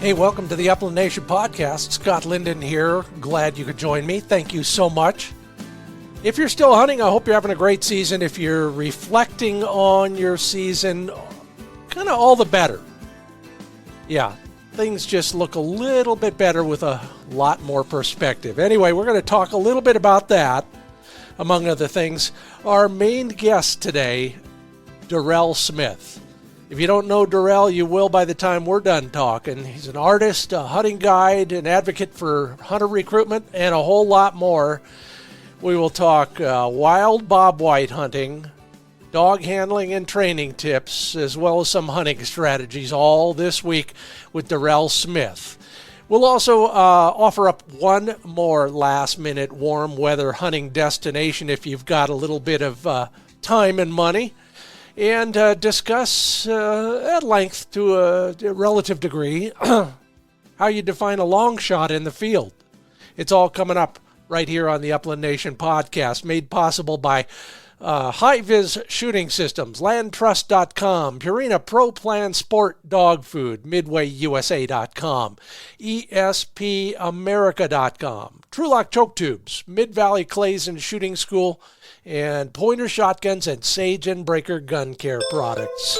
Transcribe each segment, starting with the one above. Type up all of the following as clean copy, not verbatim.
Hey, welcome to the Upland Nation podcast. Scott Linden here. Glad you could join me. Thank you so much. If you're still hunting, I hope you're having a great season. If you're reflecting on your season, kind of all the better. Yeah, things just look a little bit better with a lot more perspective. Anyway, we're going to talk a little bit about that, among other things. Our main guest today, Durrell Smith. If you don't know Durrell, you will by the time we're done talking. He's an artist, a hunting guide, an advocate for hunter recruitment, and a whole lot more. We will talk wild bobwhite hunting, dog handling and training tips, as well as some hunting strategies, all this week with Durrell Smith. We'll also offer up one more last-minute warm weather hunting destination if you've got a little bit of time and money, and discuss at length, to a relative degree, how you define a long shot in the field. It's all coming up right here on the Upland Nation podcast, made possible by HiViz Shooting Systems, LandTrust.com, Purina Pro Plan Sport Dog Food, MidwayUSA.com, ESPAmerica.com, TrulockChokes Tubes, Mid-Valley Clays and Shooting School, and Pointer Shotguns and Sage and Breaker Gun Care products.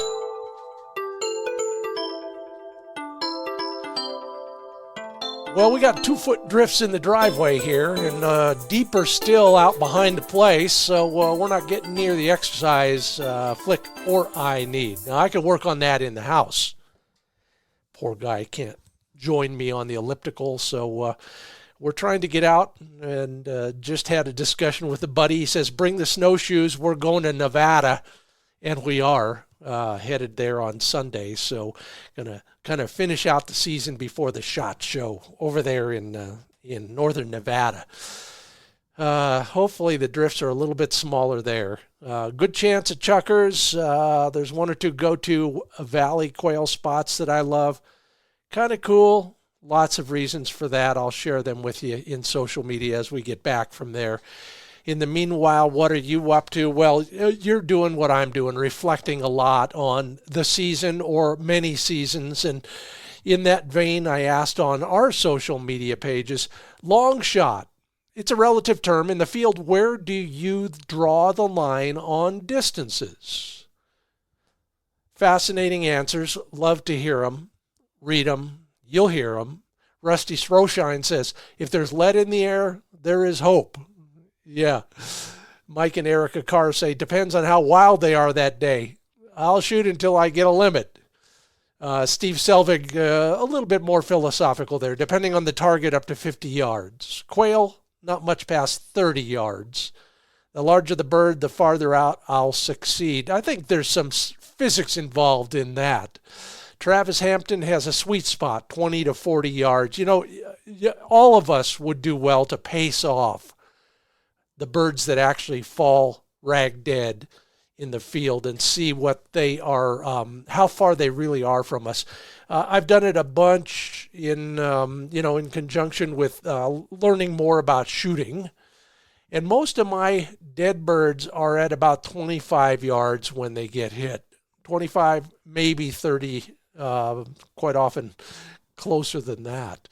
Well, we got 2-foot drifts in the driveway here, and deeper still out behind the place, so we're not getting near the exercise flick or eye need. Now, I can work on that in the house. Poor guy can't join me on the elliptical, so we're trying to get out, and just had a discussion with a buddy. He says, bring the snowshoes. We're going to Nevada, and we are headed there on Sunday, so going to kind of finish out the season before the SHOT Show over there in northern Nevada. Hopefully the drifts are a little bit smaller there. Good chance at chukars. There's one or two go-to valley quail spots that I love. Kind of cool. Lots of reasons for that. I'll share them with you in social media as we get back from there. In the meanwhile, what are you up to? Well, you're doing what I'm doing, reflecting a lot on the season or many seasons. And in that vein, I asked on our social media pages, long shot. It's a relative term. In the field, where do you draw the line on distances? Fascinating answers. Love to hear them. Read them. You'll hear them. Rusty Stroshine says, if there's lead in the air, there is hope. Yeah. Mike and Erica Carr say, depends on how wild they are that day. I'll shoot until I get a limit. Steve Selvig, a little bit more philosophical there, depending on the target, up to 50 yards. Quail, not much past 30 yards. The larger the bird, the farther out I'll succeed. I think there's some physics involved in that. Travis Hampton has a sweet spot, 20 to 40 yards. You know, all of us would do well to pace off the birds that actually fall rag dead in the field and see what they are, how far they really are from us. I've done it a bunch in conjunction with learning more about shooting. And most of my dead birds are at about 25 yards when they get hit. 25, maybe 30, quite often closer than that.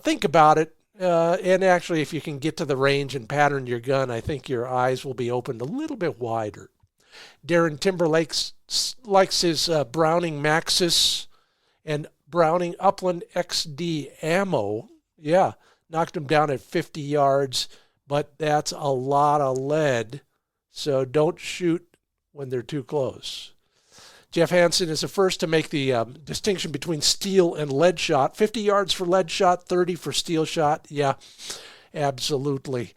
Think about it. And actually, if you can get to the range and pattern your gun, I think your eyes will be opened a little bit wider. Darren Timberlake likes his Browning Maxus and Browning Upland XD ammo. Yeah, knocked him down at 50 yards, but that's a lot of lead, so don't shoot when they're too close. Jeff Hansen is the first to make the distinction between steel and lead shot. 50 yards for lead shot, 30 for steel shot. Yeah, absolutely.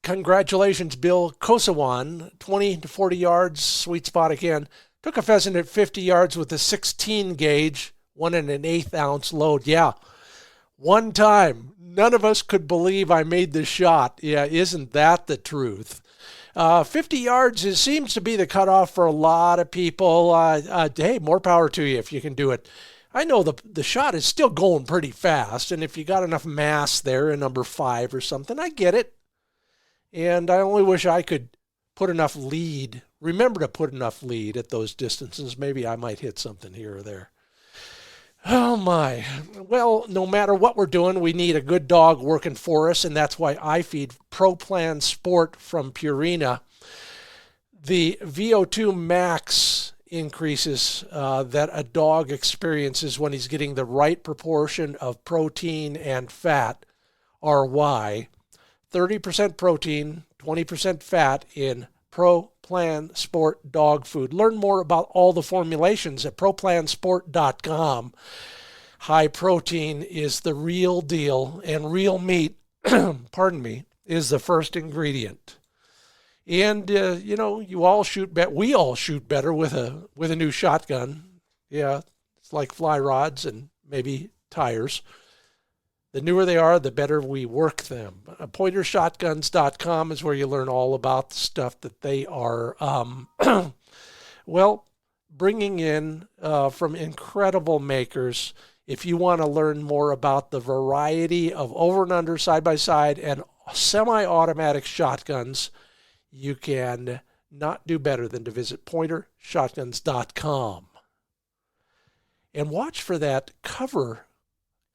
Congratulations, Bill Kosawan. 20 to 40 yards, sweet spot again. Took a pheasant at 50 yards with a 16 gauge, 1 1/8 ounce load. Yeah, one time. None of us could believe I made the shot. Yeah, isn't that the truth? 50 yards seems to be the cutoff for a lot of people. Hey, more power to you if you can do it. I know the shot is still going pretty fast, and if you got enough mass there in number 5 or something, I get it. And I only wish I could put enough lead, remember to put enough lead at those distances. Maybe I might hit something here or there. Oh, my. Well, no matter what we're doing, we need a good dog working for us, and that's why I feed Pro Plan Sport from Purina. The VO2 max increases that a dog experiences when he's getting the right proportion of protein and fat are why 30% protein, 20% fat in Pro Plan Sport dog food. Learn more about all the formulations at ProPlansport.com. High protein is the real deal, and real meat, pardon me, is the first ingredient. And you all shoot better. We all shoot better with a new shotgun. Yeah, it's like fly rods and maybe tires. The newer they are, the better we work them. Pointershotguns.com is where you learn all about the stuff that they are, bringing in from incredible makers. If you want to learn more about the variety of over and under, side by side, and semi-automatic shotguns, you can not do better than to visit pointershotguns.com. And watch for that cover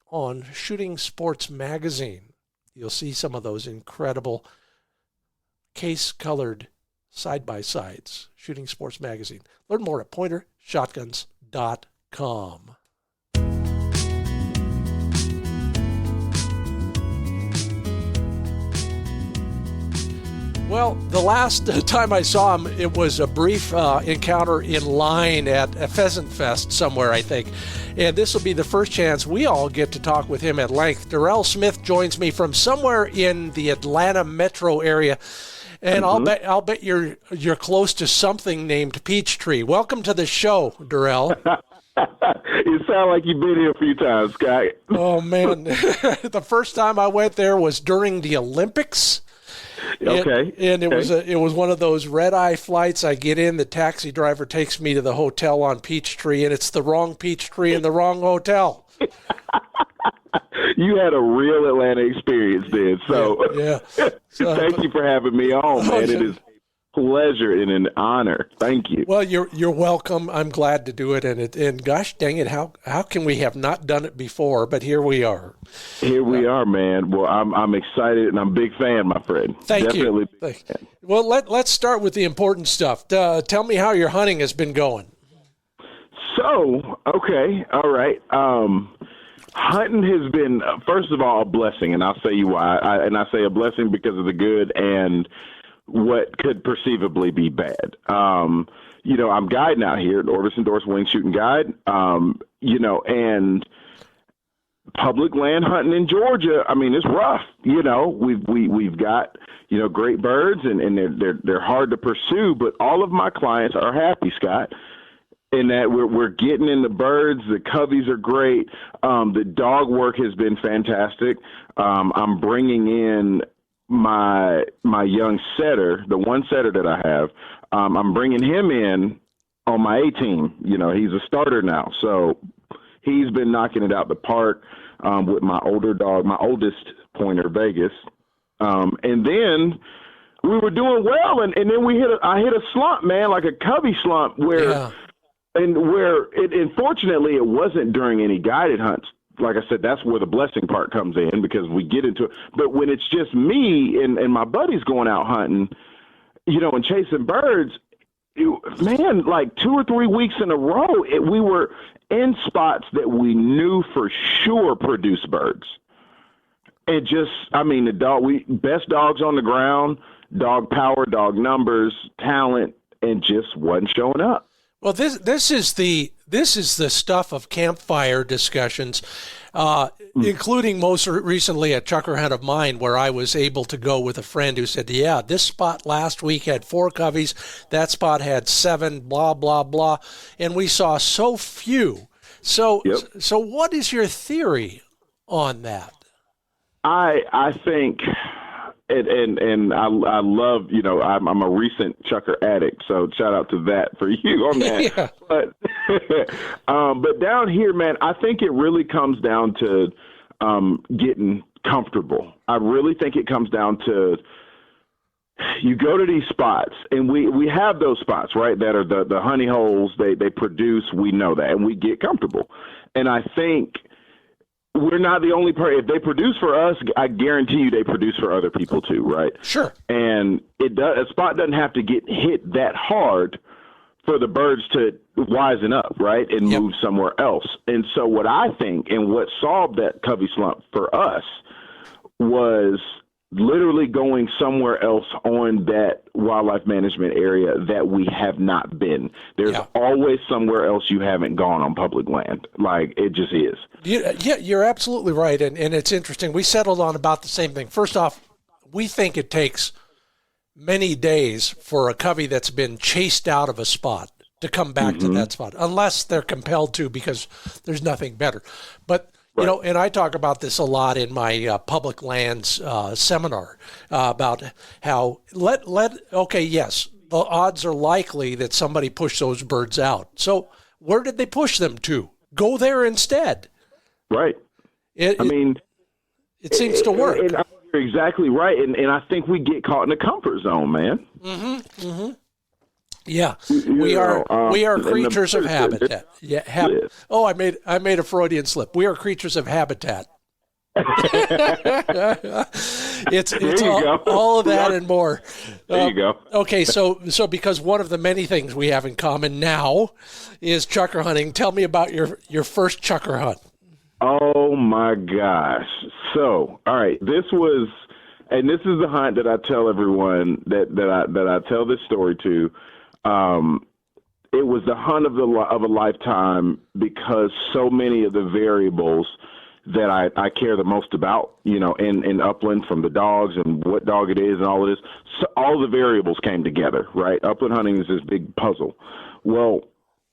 on Shooting Sports Magazine. You'll see some of those incredible case-colored side-by-sides. Shooting Sports Magazine. Learn more at pointershotguns.com. Well, the last time I saw him, it was a brief encounter in line at a Pheasant Fest somewhere, I think. And this will be the first chance we all get to talk with him at length. Durrell Smith joins me from somewhere in the Atlanta metro area. And I'll bet you're close to something named Peachtree. Welcome to the show, Durrell. You sound like you've been here a few times, Scott. Oh, man. The first time I went there was during the Olympics. Okay. And it was one of those red-eye flights. I get in, the taxi driver takes me to the hotel on Peachtree, and it's the wrong Peachtree in the wrong hotel. You had a real Atlanta experience then. So, yeah. Thank you for having me on, man. It is a pleasure and an honor. Thank you. Well, you're welcome. I'm glad to do it. And gosh dang it, how can we have not done it before? But here we are. Here we are, man. Well, I'm excited, and I'm a big fan, my friend. Thank you. Well, let's start with the important stuff. Tell me how your hunting has been going. So, okay, all right. Hunting has been, first of all, a blessing, and I'll say you why. I say a blessing because of the good and what could perceivably be bad. I'm guiding out here, an Orvis-endorsed wing shooting guide, and public land hunting in Georgia. I mean, it's rough. We've got, great birds and they're hard to pursue, but all of my clients are happy, Scott, in that we're getting in the birds. The coveys are great. The dog work has been fantastic. I'm bringing in my young setter, the one setter that I have. I'm bringing him in on my A team. He's a starter now, so he's been knocking it out the park with my older dog, my oldest pointer, Vegas. And then we were doing well, and then I hit a slump, man, like a covey slump where unfortunately it wasn't during any guided hunts. Like I said, that's where the blessing part comes in because we get into it. But when it's just me and my buddies going out hunting, and chasing birds, man, like 2 or 3 weeks in a row, we were in spots that we knew for sure produce birds. It just, best dogs on the ground, dog power, dog numbers, talent, and just wasn't showing up. Well, this is the stuff of campfire discussions, including most recently a chukar hunt of mine where I was able to go with a friend who said, yeah, this spot last week had 4 coveys, that spot had 7, blah, blah, blah, and we saw so few. So what is your theory on that? I think... And I love, I'm a recent chukar addict, so shout out to that for you on that. Yeah. But down here, man, I think it really comes down to getting comfortable. I really think it comes down to you go to these spots, and we have those spots, right, that are the honey holes. They produce, we know that, and we get comfortable. And I think we're not the only part. If they produce for us, I guarantee you they produce for other people too, right? Sure. And a spot doesn't have to get hit that hard for the birds to wisen up, right, and move somewhere else. And so what I think, and what solved that covey slump for us, was literally going somewhere else on that wildlife management area that we have not been. There's always somewhere else you haven't gone on public land. Like, it just is. Yeah, you're absolutely right. And it's interesting. We settled on about the same thing. First off, we think it takes many days for a covey that's been chased out of a spot to come back to that spot, unless they're compelled to because there's nothing better. But you know, and I talk about this a lot in my public lands seminar about how yes, the odds are likely that somebody pushed those birds out. So where did they push them to? Go there instead. Right. It seems to work. And you're exactly right. And I think we get caught in a comfort zone, man. Yeah, we are creatures of habitat. Oh, I made a Freudian slip. We are creatures of habitat. it's all of that and more. There you go. Okay, so because one of the many things we have in common now is chukar hunting. Tell me about your first chukar hunt. Oh my gosh! So, all right, this is the hunt that I tell everyone that I tell this story to. It was the hunt of a lifetime because so many of the variables that I care the most about, you know, in upland, from the dogs and what dog it is and all of this. So all the variables came together, right? Upland hunting is this big puzzle. Well,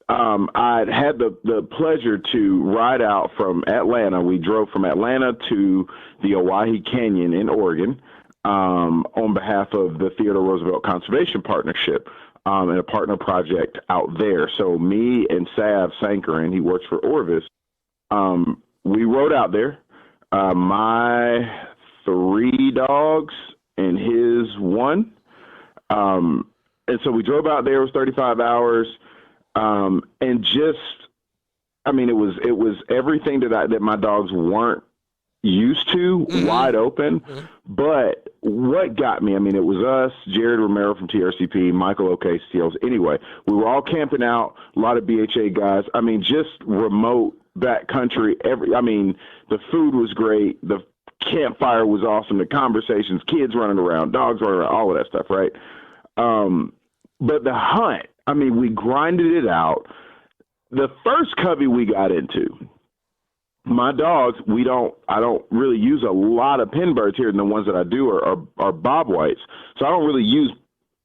I had the pleasure to ride out from Atlanta. We drove from Atlanta to the Owyhee Canyon in Oregon, on behalf of the Theodore Roosevelt Conservation Partnership. And a partner project out there. So me and Sav Sankaran, he works for Orvis, we rode out there. My 3 dogs and his 1. And so we drove out there. It was 35 hours. And just, I mean, it was everything that my dogs weren't used to, wide open. But what got me, I mean, it was us, Jared Romero from TRCP, Michael O'Casey. Anyway, we were all camping out, a lot of BHA guys. I mean, just remote backcountry. The food was great. The campfire was awesome. The conversations, kids running around, dogs running around, all of that stuff, right? But the hunt, I mean, we grinded it out. The first covey we got into, my dogs, I don't really use a lot of pin birds here, and the ones that I do are bob whites. So I don't really use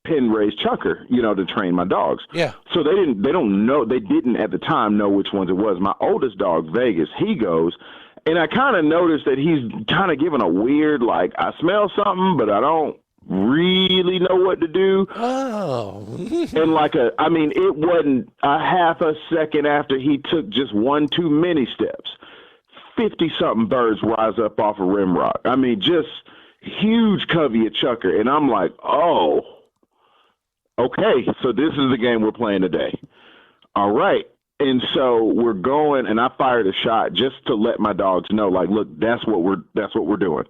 pin raised chukar, you know, to train my dogs. Yeah. So they didn't at the time know which ones it was. My oldest dog, Vegas, he goes, and I kind of noticed that he's kind of giving a weird, like, I smell something, but I don't really know what to do. Oh. And it wasn't a half a second after he took just 1 too many steps, 50-something birds rise up off of rim rock. I mean, just huge covey of chukar. And I'm like, oh, okay, so this is the game we're playing today. All right. And so we're going, and I fired a shot just to let my dogs know, like, look, that's what we're doing.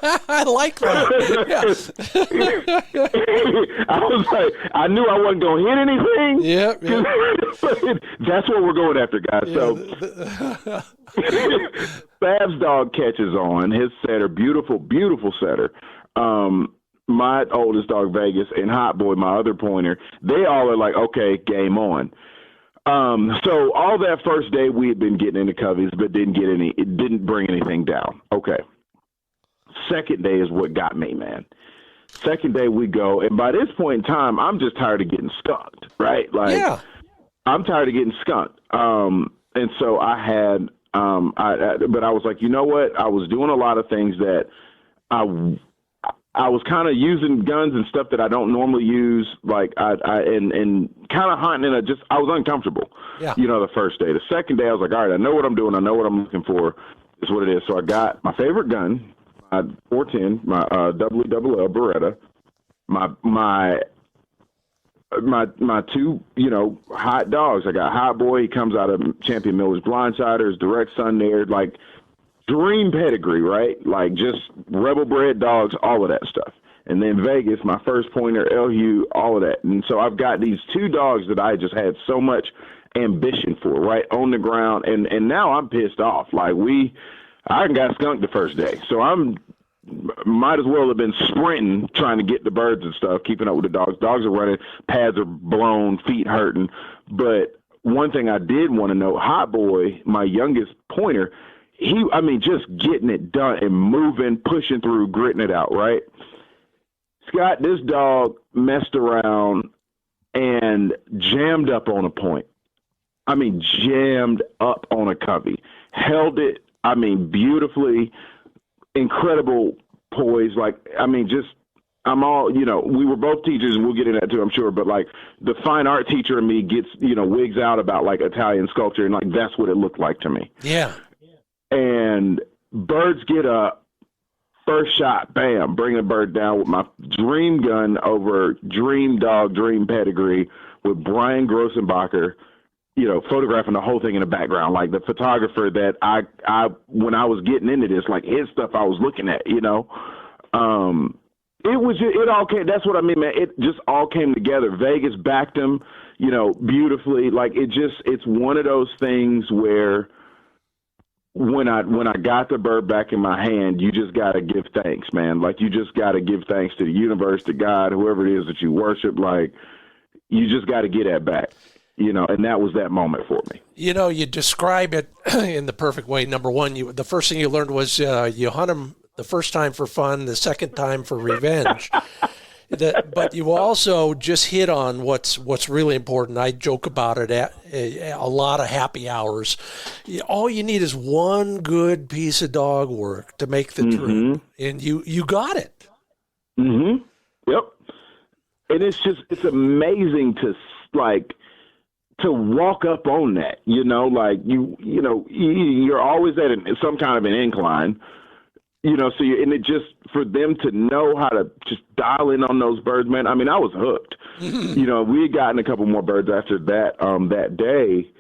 I like that. I was like, I knew I wasn't going to hit anything. Yep. That's what we're going after, guys. Yeah. So Bab's dog catches on. His setter, beautiful, beautiful setter. My oldest dog, Vegas, and Hot Boy, my other pointer, they all are like, okay, game on. So all that first day we had been getting into coveys, but it didn't bring anything down. Okay. Second day is what got me, man. Second day we go, and by this point in time, I'm just tired of getting skunked, right? Like, yeah. I'm tired of getting skunked. And so I had, but I was like, you know what? I was doing a lot of things that I was kind of using guns and stuff that I don't normally use, like and kind of hunting, and I was uncomfortable. Yeah. You know, the first day. The second day, I was like, all right, I know what I'm doing. I know what I'm looking for. Is what it is. So I got my favorite gun, my 410, my WWL Beretta, my two, hot dogs. I got Hot Boy. He comes out of Champion Miller's Blindsiders, direct son there, like dream pedigree, right? Like just rebel bred dogs, all of that stuff. And then Vegas, my first pointer, El Hugh, all of that. And so I've got these two dogs that I just had so much ambition for, right, on the ground. And now I'm pissed off. Like I got skunked the first day. So might as well have been sprinting, trying to get the birds and stuff, keeping up with the dogs. Dogs are running, pads are blown, feet hurting. But one thing I did want to know, Hot Boy, my youngest pointer, just getting it done and moving, pushing through, gritting it out, right? Scott, this dog messed around and jammed up on a point. Jammed up on a covey. Held it, beautifully, incredible poise. I'm all, we were both teachers, and we'll get into that too, I'm sure, but like the fine art teacher in me gets, wigs out about like Italian sculpture, and like that's what it looked like to me. Yeah. And birds get up, first shot, bam, bring a bird down with my dream gun over dream dog, dream pedigree with Brian Grossenbacher, photographing the whole thing in the background, like the photographer that I when I was getting into this, like his stuff I was looking at, it all came, that's what I mean, man. It just all came together. Vegas backed him, beautifully. Like it's one of those things where when I got the bird back in my hand, you just got to give thanks, man. Like you just got to give thanks to the universe, to God, whoever it is that you worship. Like you just got to get that back. And that was that moment for me. You describe it in the perfect way. Number one, the first thing you learned was you hunt them the first time for fun, the second time for revenge. But you also just hit on what's really important. I joke about it at a lot of happy hours. All you need is one good piece of dog work to make the trip, and you got it. Mm-hmm. Yep. And it's amazing to walk up on that, you're always at some kind of an incline, and it just, for them to know how to just dial in on those birds, man. I was hooked. We had gotten a couple more birds after that day,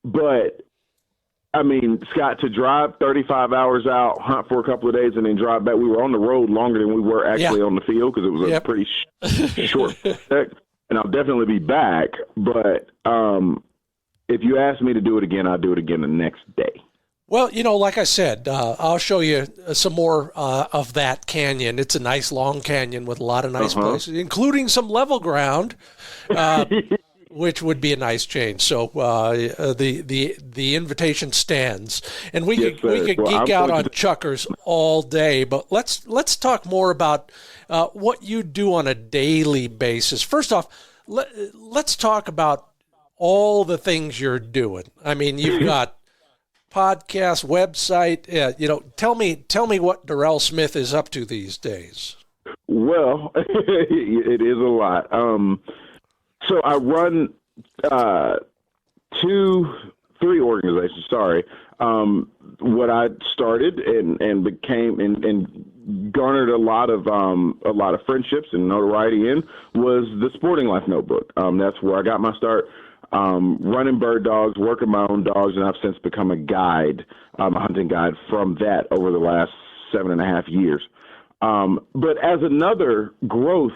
but Scott, to drive 35 hours out, hunt for a couple of days, and then drive back, we were on the road longer than we were actually on the field because it was a pretty short trek. And I'll definitely be back, but if you ask me to do it again, I'll do it again the next day. Well, like I said, I'll show you some more of that canyon. It's a nice long canyon with a lot of nice places, including some level ground, which would be a nice change. So the invitation stands, and we could geek out on chukars all day. But let's talk more about what you do on a daily basis. First off, let's talk about all the things you're doing. You've got podcast, website. Tell me what Durrell Smith is up to these days. Well, it is a lot. So I run 3 organizations. Sorry. What I started and became and garnered a lot of friendships and notoriety in was the Sporting Life Notebook. That's where I got my start. Running bird dogs, working my own dogs, and I've since become a guide, a hunting guide from that over the last 7.5 years. But as another growth,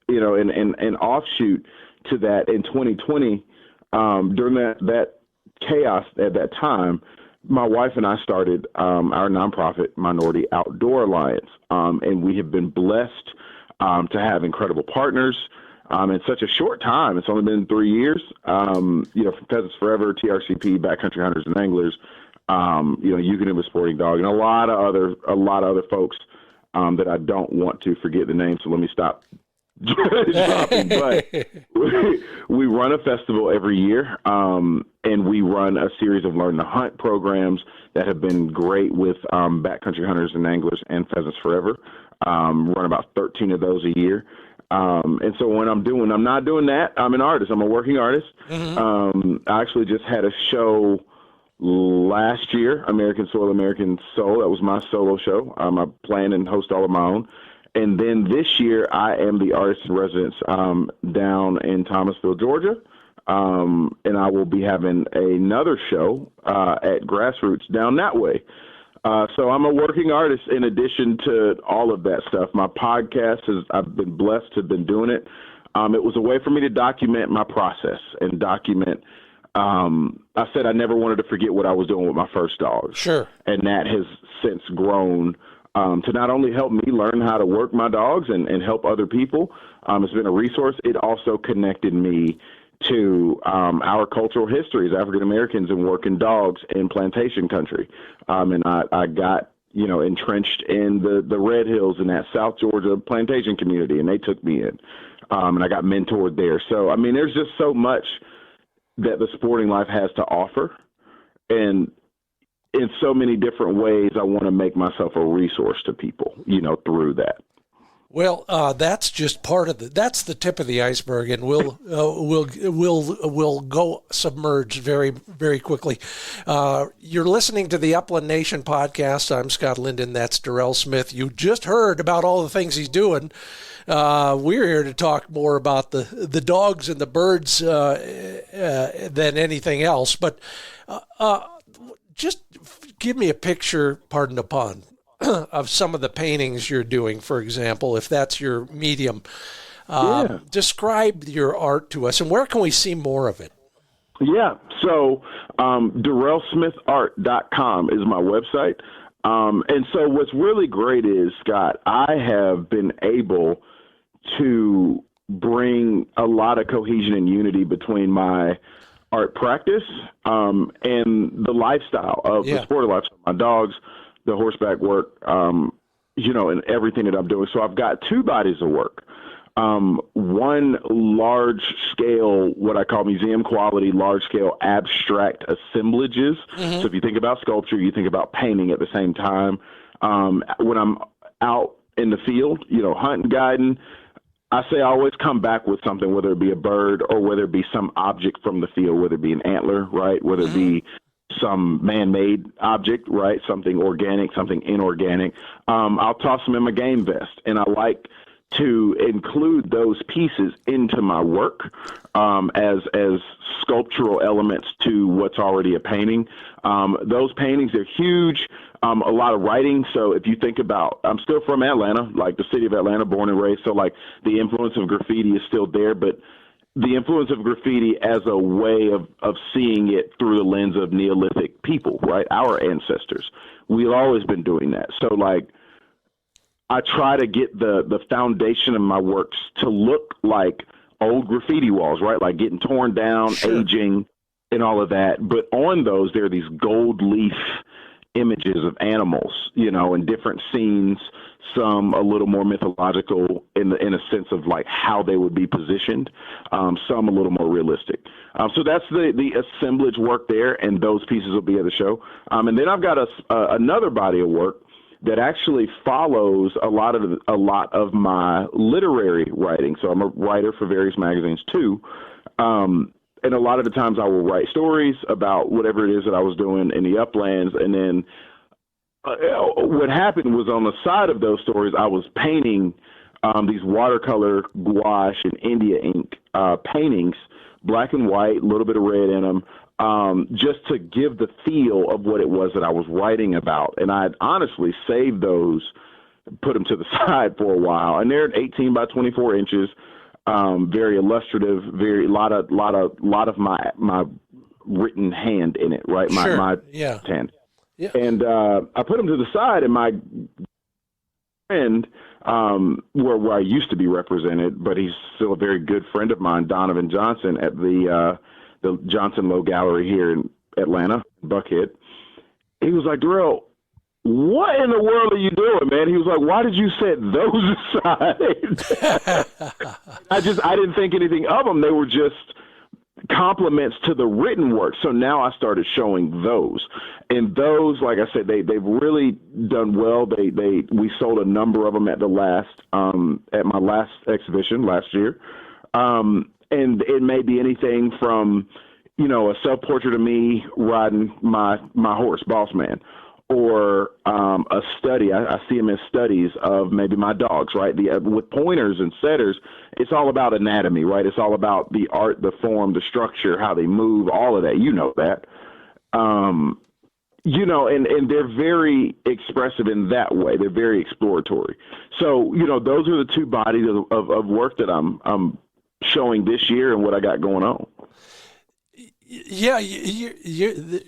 and offshoot to that in 2020, during that chaos at that time, my wife and I started our nonprofit Minority Outdoor Alliance, and we have been blessed to have incredible partners. In such a short time, it's only been 3 years. From Pheasants Forever, TRCP, Backcountry Hunters and Anglers, You Can Have a Sporting Dog, and a lot of other folks that I don't want to forget the names. So let me stop dropping. But we run a festival every year, and we run a series of Learn to Hunt programs that have been great with Backcountry Hunters and Anglers and Pheasants Forever. Run about 13 of those a year. And so when I'm not doing that, I'm an artist. I'm a working artist. I actually just had a show last year, American Soil, American Soul. That was my solo show. I plan and host all of my own. And then this year, I am the artist in residence down in Thomasville, Georgia. And I will be having another show at Grassroots down that way. So I'm a working artist in addition to all of that stuff. My podcast I've been blessed to have been doing it. It was a way for me to document my process and document. I said I never wanted to forget what I was doing with my first dogs. Sure. And that has since grown to not only help me learn how to work my dogs and help other people. It's been a resource. It also connected me to our cultural history as African Americans and working dogs in plantation country. And I got, entrenched in the Red Hills in that South Georgia plantation community, and they took me in. And I got mentored there. So, I mean, there's just so much that the sporting life has to offer. And in so many different ways, I want to make myself a resource to people, through that. Well, that's just part of that's the tip of the iceberg, and we'll go submerged very, very quickly. You're listening to the Upland Nation podcast. I'm Scott Linden. That's Durrell Smith. You just heard about all the things he's doing. We're here to talk more about the dogs and the birds than anything else. But just give me a picture, pardon the pun, of some of the paintings you're doing, for example, if that's your medium. Describe your art to us, and where can we see more of it? Yeah, so DurrellSmithArt.com is my website. And so what's really great is, Scott, I have been able to bring a lot of cohesion and unity between my art practice and the lifestyle of the sport of life. My dogs, the horseback work, and everything that I'm doing. So I've got two bodies of work. One large scale, what I call museum quality, large scale abstract assemblages. Mm-hmm. So if you think about sculpture, you think about painting at the same time. When I'm out in the field, hunting, guiding, I say I always come back with something, whether it be a bird or whether it be some object from the field, whether it be an antler, right? Whether it be some man-made object, right? Something organic, something inorganic. I'll toss them in my game vest, and I like to include those pieces into my work as sculptural elements to what's already a painting. Those paintings are huge. A lot of writing. So if you think about, I'm still from Atlanta, like the city of Atlanta, born and raised. So like the influence of graffiti is still there, but the influence of graffiti as a way of seeing it through the lens of Neolithic people, right? Our ancestors. We've always been doing that. So like, I try to get the foundation of my works to look like old graffiti walls, right? Like getting torn down, aging, and all of that. But on those, there are these gold leaf images of animals, in different scenes, some a little more mythological in a sense of like how they would be positioned, some a little more realistic. So that's the assemblage work there, and those pieces will be at the show. And then I've got another body of work that actually follows a lot of my literary writing. So I'm a writer for various magazines too. And a lot of the times I will write stories about whatever it is that I was doing in the uplands. And then what happened was on the side of those stories, I was painting these watercolor gouache and India ink paintings, black and white, a little bit of red in them, just to give the feel of what it was that I was writing about. And I'd honestly saved those, put them to the side for a while. And they're 18 by 24 inches. Very illustrative, lot of my written hand in it, right? My hand. Yeah. And I put them to the side, and my friend, where I used to be represented, but he's still a very good friend of mine, Donovan Johnson, at the Johnson Low Gallery here in Atlanta, Buckhead. He was like, Durrell, what in the world are you doing, man? He was like, why did you set those aside? I didn't think anything of them. They were just compliments to the written work. So now I started showing those. And those, like I said, they've really done well. We sold a number of them at my last exhibition last year. And it may be anything from, a self-portrait of me riding my horse, Boss Man, or a study. I see them as studies of maybe my dogs, right? With pointers and setters, it's all about anatomy, right? It's all about the art, the form, the structure, how they move, all of that. You know that. And they're very expressive in that way. They're very exploratory. So, those are the two bodies of work that I'm showing this year and what I got going on. Yeah,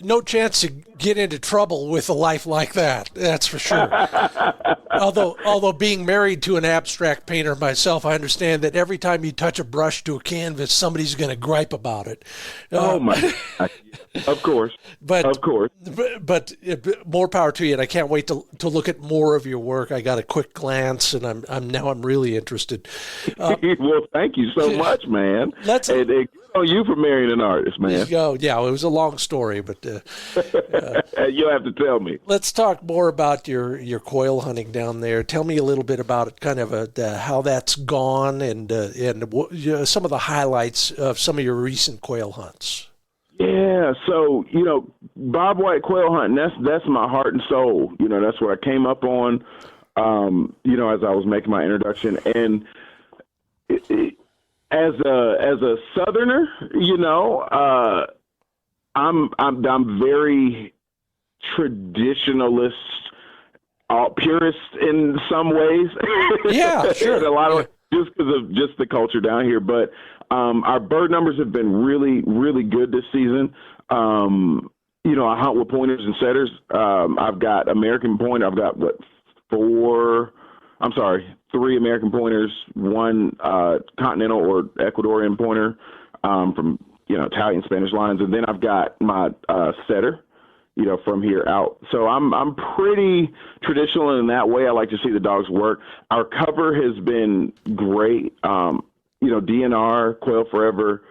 no chance to get into trouble with a life like that. That's for sure. Although being married to an abstract painter myself, I understand that every time you touch a brush to a canvas, somebody's going to gripe about it. Oh my! Of course. But more power to you, and I can't wait to look at more of your work. I got a quick glance, and I'm really interested. Well, thank you so much, man. Good on you for marrying an artist, man. Yeah, it was a long story, but you'll have to tell me. Let's talk more about your quail hunting down there. Tell me a little bit about it, kind of how that's gone, and some of the highlights of some of your recent quail hunts. Yeah, so Bob White quail hunting, that's my heart and soul. That's where I came up on. As I was making my introduction, and as a Southerner, I'm very traditionalist, purist in some ways. Yeah, sure. A lot of just because of just the culture down here, but our bird numbers have been really, really good this season. I hunt with pointers and setters. I've got American pointer. I've got three American pointers, one continental or Ecuadorian pointer from Italian Spanish lines, and then I've got my setter, from here out. So I'm pretty traditional in that way. I like to see the dogs work. Our cover has been great. DNR, Quail Forever,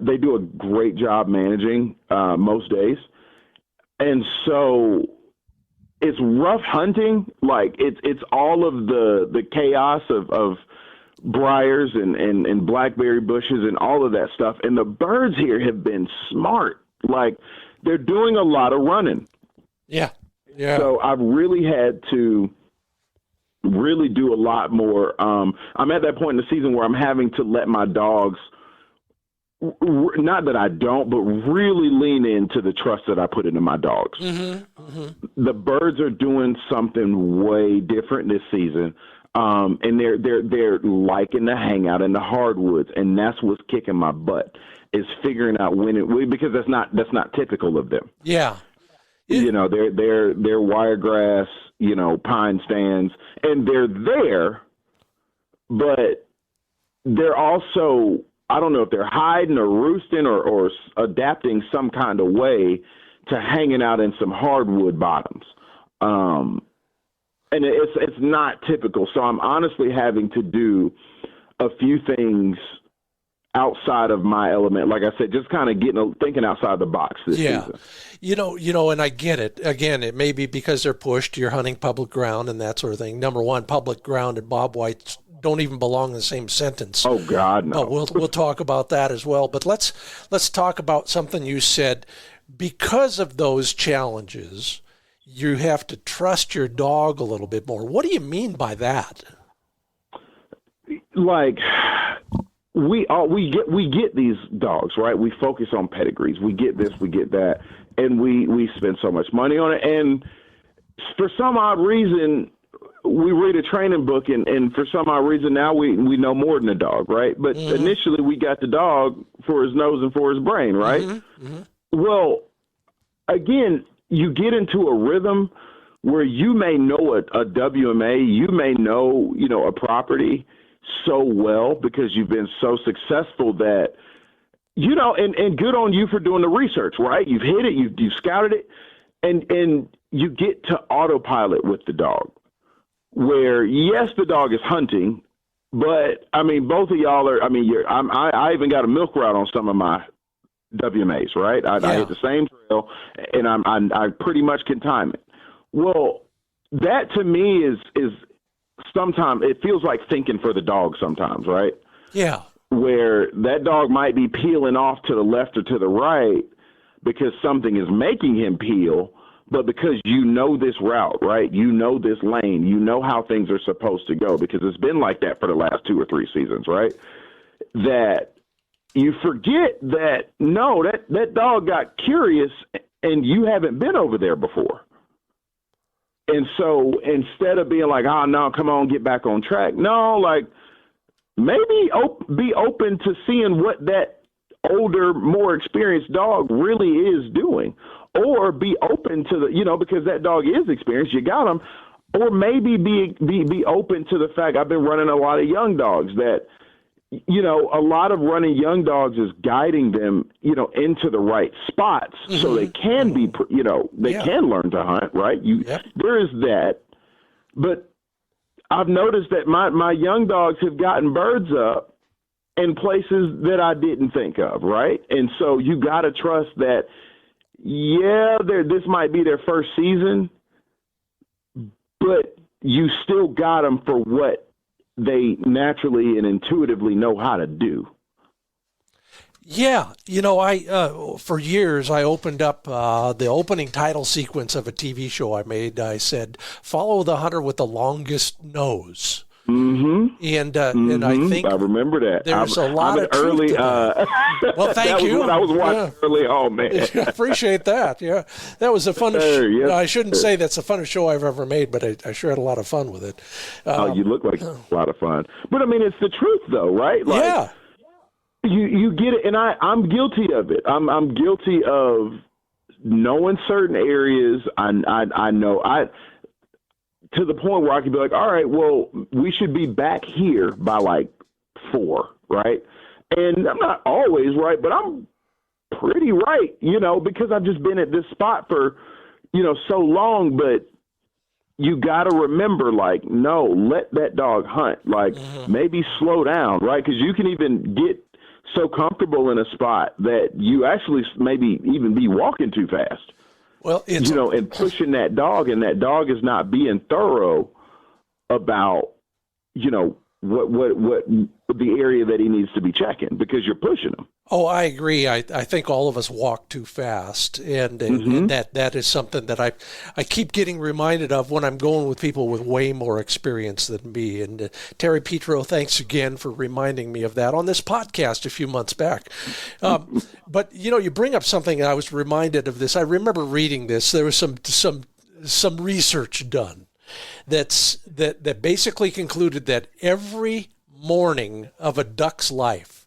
they do a great job managing most days. And so it's rough hunting. Like it's all of the chaos of briars and blackberry bushes and all of that stuff. And the birds here have been smart. Like they're doing a lot of running. Yeah. So I've really had to really do a lot more. I'm at that point in the season where I'm having to let my dogs, not that I don't, but really lean into the trust that I put into my dogs. Mm-hmm, mm-hmm. The birds are doing something way different this season. And they're liking to hang out in the hardwoods, and that's what's kicking my butt, is figuring out because that's not typical of them. Yeah. They're wiregrass, pine stands, and they're there, but they're also, I don't know if they're hiding or roosting or adapting some kind of way to hanging out in some hardwood bottoms. And it's not typical. So I'm honestly having to do a few things outside of my element. Like I said, just kind of thinking outside the box this season. And I get it. Again, it may be because they're pushed. You're hunting public ground and that sort of thing. Number one, public ground and Bob White don't even belong in the same sentence. Oh God, no. But we'll talk about that as well. But let's talk about something you said. Because of those challenges, you have to trust your dog a little bit more. What do you mean by that? Like we get these dogs, right? We focus on pedigrees. We get this, we get that, and we spend so much money on it. And for some odd reason, we read a training book, and for some odd reason now we know more than a dog, right? But initially we got the dog for his nose and for his brain, right? Mm-hmm. Mm-hmm. Well, again, you get into a rhythm where you may know a WMA, you may know, a property so well because you've been so successful that, and good on you for doing the research, right? You've hit it, you've scouted it, and you get to autopilot with the dog where, yes, the dog is hunting, but I mean, both of y'all are, I even got a milk route on some of my WMAs, right? I hit the same trail, and I pretty much can time it. Well, that to me is sometimes it feels like thinking for the dog sometimes, right? Yeah. Where that dog might be peeling off to the left or to the right because something is making him peel, but because you know this route, right? You know this lane. You know how things are supposed to go because it's been like that for the last 2 or 3 seasons, right? That you forget that, no, that dog got curious and you haven't been over there before. And so instead of being like, oh, no, come on, get back on track. No, like maybe be open to seeing what that older, more experienced dog really is doing, or be open to the, because that dog is experienced, you got him, or maybe be open to the fact I've been running a lot of young dogs that, a lot of running young dogs is guiding them, into the right spots so they can be, they can learn to hunt, right? There is that, but I've noticed that my young dogs have gotten birds up in places that I didn't think of, right? And so you got to trust that, this might be their first season, but you still got them for what they naturally and intuitively know how to do. Yeah. I for years, I opened up the opening title sequence of a TV show I made. I said, follow the hunter with the longest nose. Mm-hmm. And I think I remember that. There's a lot of early. Well, thank you. Was what I was watching early on, man. I appreciate that. Yeah, that was the funnest. I shouldn't say that's the funnest show I've ever made, but I sure had a lot of fun with it. You look like a lot of fun. But I mean, it's the truth, though, right? Like, yeah. You get it, and I'm guilty of it. I'm guilty of knowing certain areas. I know to the point where I could be like, all right, well, we should be back here by like 4, right? And I'm not always right, but I'm pretty right, because I've just been at this spot for, so long. But you got to remember, like, no, let that dog hunt. Like, maybe slow down, right? Because you can even get so comfortable in a spot that you actually maybe even be walking too fast. Well, it's and pushing that dog, and that dog is not being thorough about, what the area that he needs to be checking because you're pushing him. Oh, I agree. I think all of us walk too fast, and that is something that I keep getting reminded of when I'm going with people with way more experience than me. And Terry Petro, thanks again for reminding me of that on this podcast a few months back. But you bring up something, and I was reminded of this. I remember reading this. There was some research done that basically concluded that every morning of a duck's life,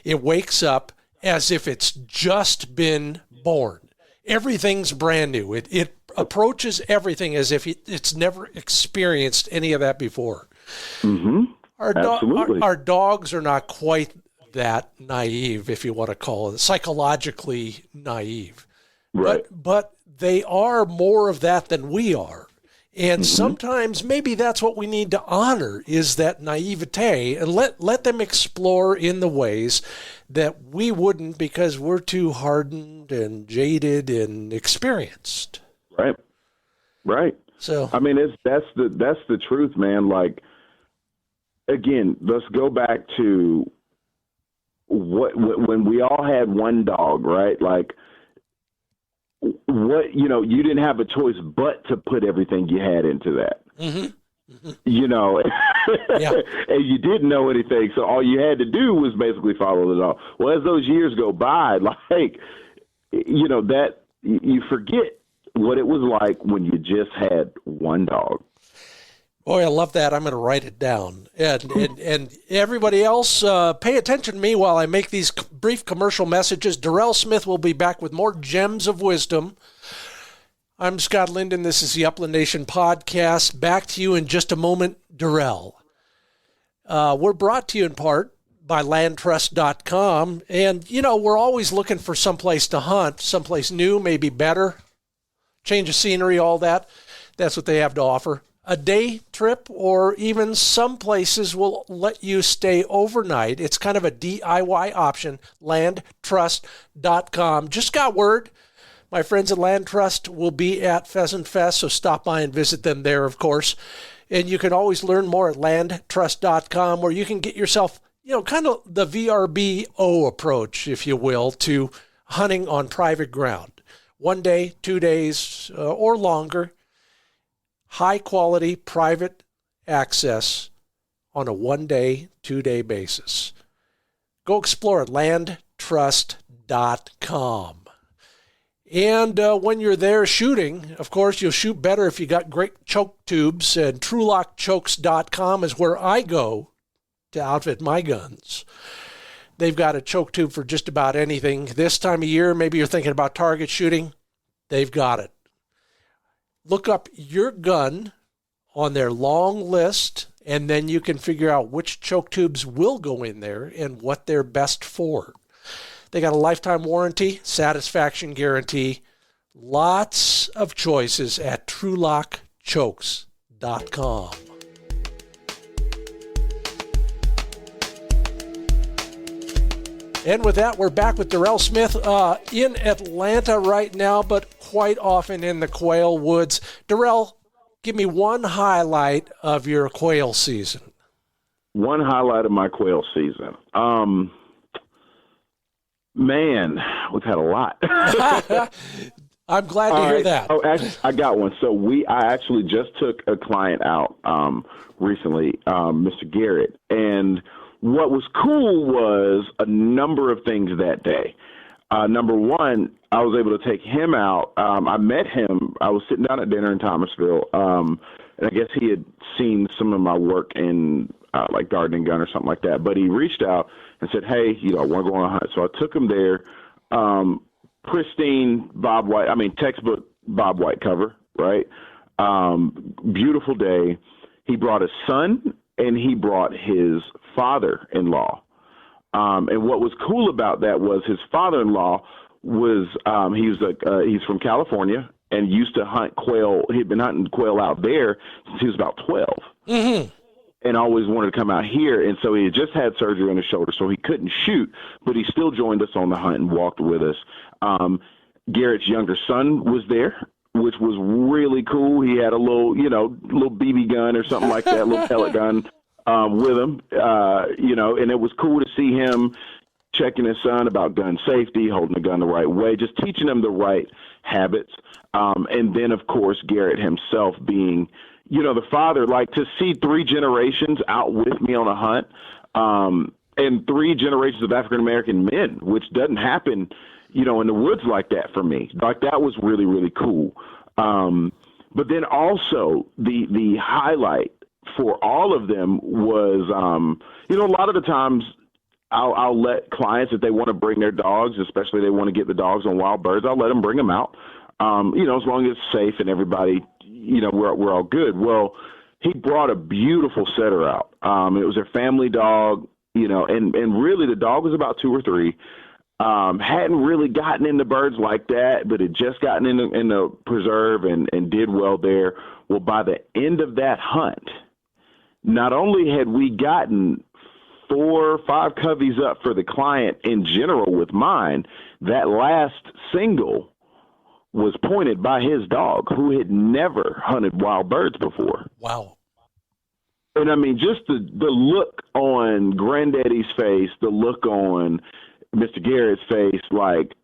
it wakes up as if it's just been born. Everything's brand new. It approaches everything as if it's never experienced any of that before. Mm-hmm. Our dogs are not quite that naive, if you want to call it, psychologically naive. Right. But they are more of that than we are. And sometimes maybe that's what we need to honor, is that naivete, and let them explore in the ways that we wouldn't because we're too hardened and jaded and experienced. Right. So I mean, that's the truth, man. Like, again, let's go back to when we all had one dog, right? Like, you didn't have a choice but to put everything you had into that. And you didn't know anything, so all you had to do was basically follow the dog. Well, as those years go by, like, that you forget what it was like when you just had one dog. Boy, I love that. I'm going to write it down. And everybody else, pay attention to me while I make these brief commercial messages. Durrell Smith will be back with more gems of wisdom. I'm Scott Linden. This is the Upland Nation podcast. Back to you in just a moment, Durrell. We're brought to you in part by landtrust.com. And, we're always looking for someplace to hunt, someplace new, maybe better, change of scenery, all that. That's what they have to offer. A day trip, or even some places will let you stay overnight. It's kind of a DIY option, landtrust.com. Just got word. My friends at Land Trust will be at Pheasant Fest, so stop by and visit them there, of course. And you can always learn more at landtrust.com, where you can get yourself, kind of the VRBO approach, if you will, to hunting on private ground. 1 day, 2 days, or longer. High quality private access on a 1 day, 2 day basis. Go explore it, landtrust.com. And when you're there shooting, of course, you'll shoot better if you got great choke tubes, and TrulockChokes.com is where I go to outfit my guns. They've got a choke tube for just about anything. This time of year, maybe you're thinking about target shooting. They've got it. Look up your gun on their long list, and then you can figure out which choke tubes will go in there and what they're best for. They got a lifetime warranty, satisfaction guarantee, lots of choices at TrulockChokes.com. And with that, we're back with Durrell Smith in Atlanta right now, but quite often in the Quail woods. Durrell, give me one highlight of your quail season. One highlight of my quail season. Man, we've had a lot. I'm glad to hear that. Oh, actually, I got one. So I actually just took a client out recently, Mr. Garrett, and what was cool was a number of things that day. Number one, I was able to take him out. I met him. I was sitting down at dinner in Thomasville, and I guess he had seen some of my work in like gardening gun or something like that. But he reached out and said, "Hey, I want to go on a hunt." So I took him there. Pristine Bob White. Textbook Bob White cover, right? Beautiful day. He brought his son and he brought his father-in-law. And what was cool about that was his father-in-law was he's from California and used to hunt quail. He'd been hunting quail out there since he was about 12. Mm-hmm. And always wanted to come out here. And so he had just had surgery on his shoulder, so he couldn't shoot, but he still joined us on the hunt and walked with us. Garrett's younger son was there, which was really cool. He had a little BB gun or something like that, a little pellet gun with him, and it was cool to see him checking his son about gun safety, holding the gun the right way, just teaching him the right habits. And then, of course, Garrett himself being the father, like to see 3 generations out with me on a hunt, and 3 generations of African-American men, which doesn't happen, in the woods like that for me. Like that was really, really cool. But then also the highlight for all of them was, a lot of the times I'll let clients, if they want to bring their dogs, especially they want to get the dogs on wild birds, I'll let them bring them out, as long as it's safe and everybody, we're all good. Well, he brought a beautiful setter out. It was a family dog, and really the dog was about 2 or 3. Hadn't really gotten into birds like that, but had just gotten in the preserve and did well there. Well, by the end of that hunt, not only had we gotten 4 or 5 coveys up for the client in general with mine, that last single was pointed by his dog, who had never hunted wild birds before. Wow. And just the look on Granddaddy's face, the look on Mr. Garrett's face, like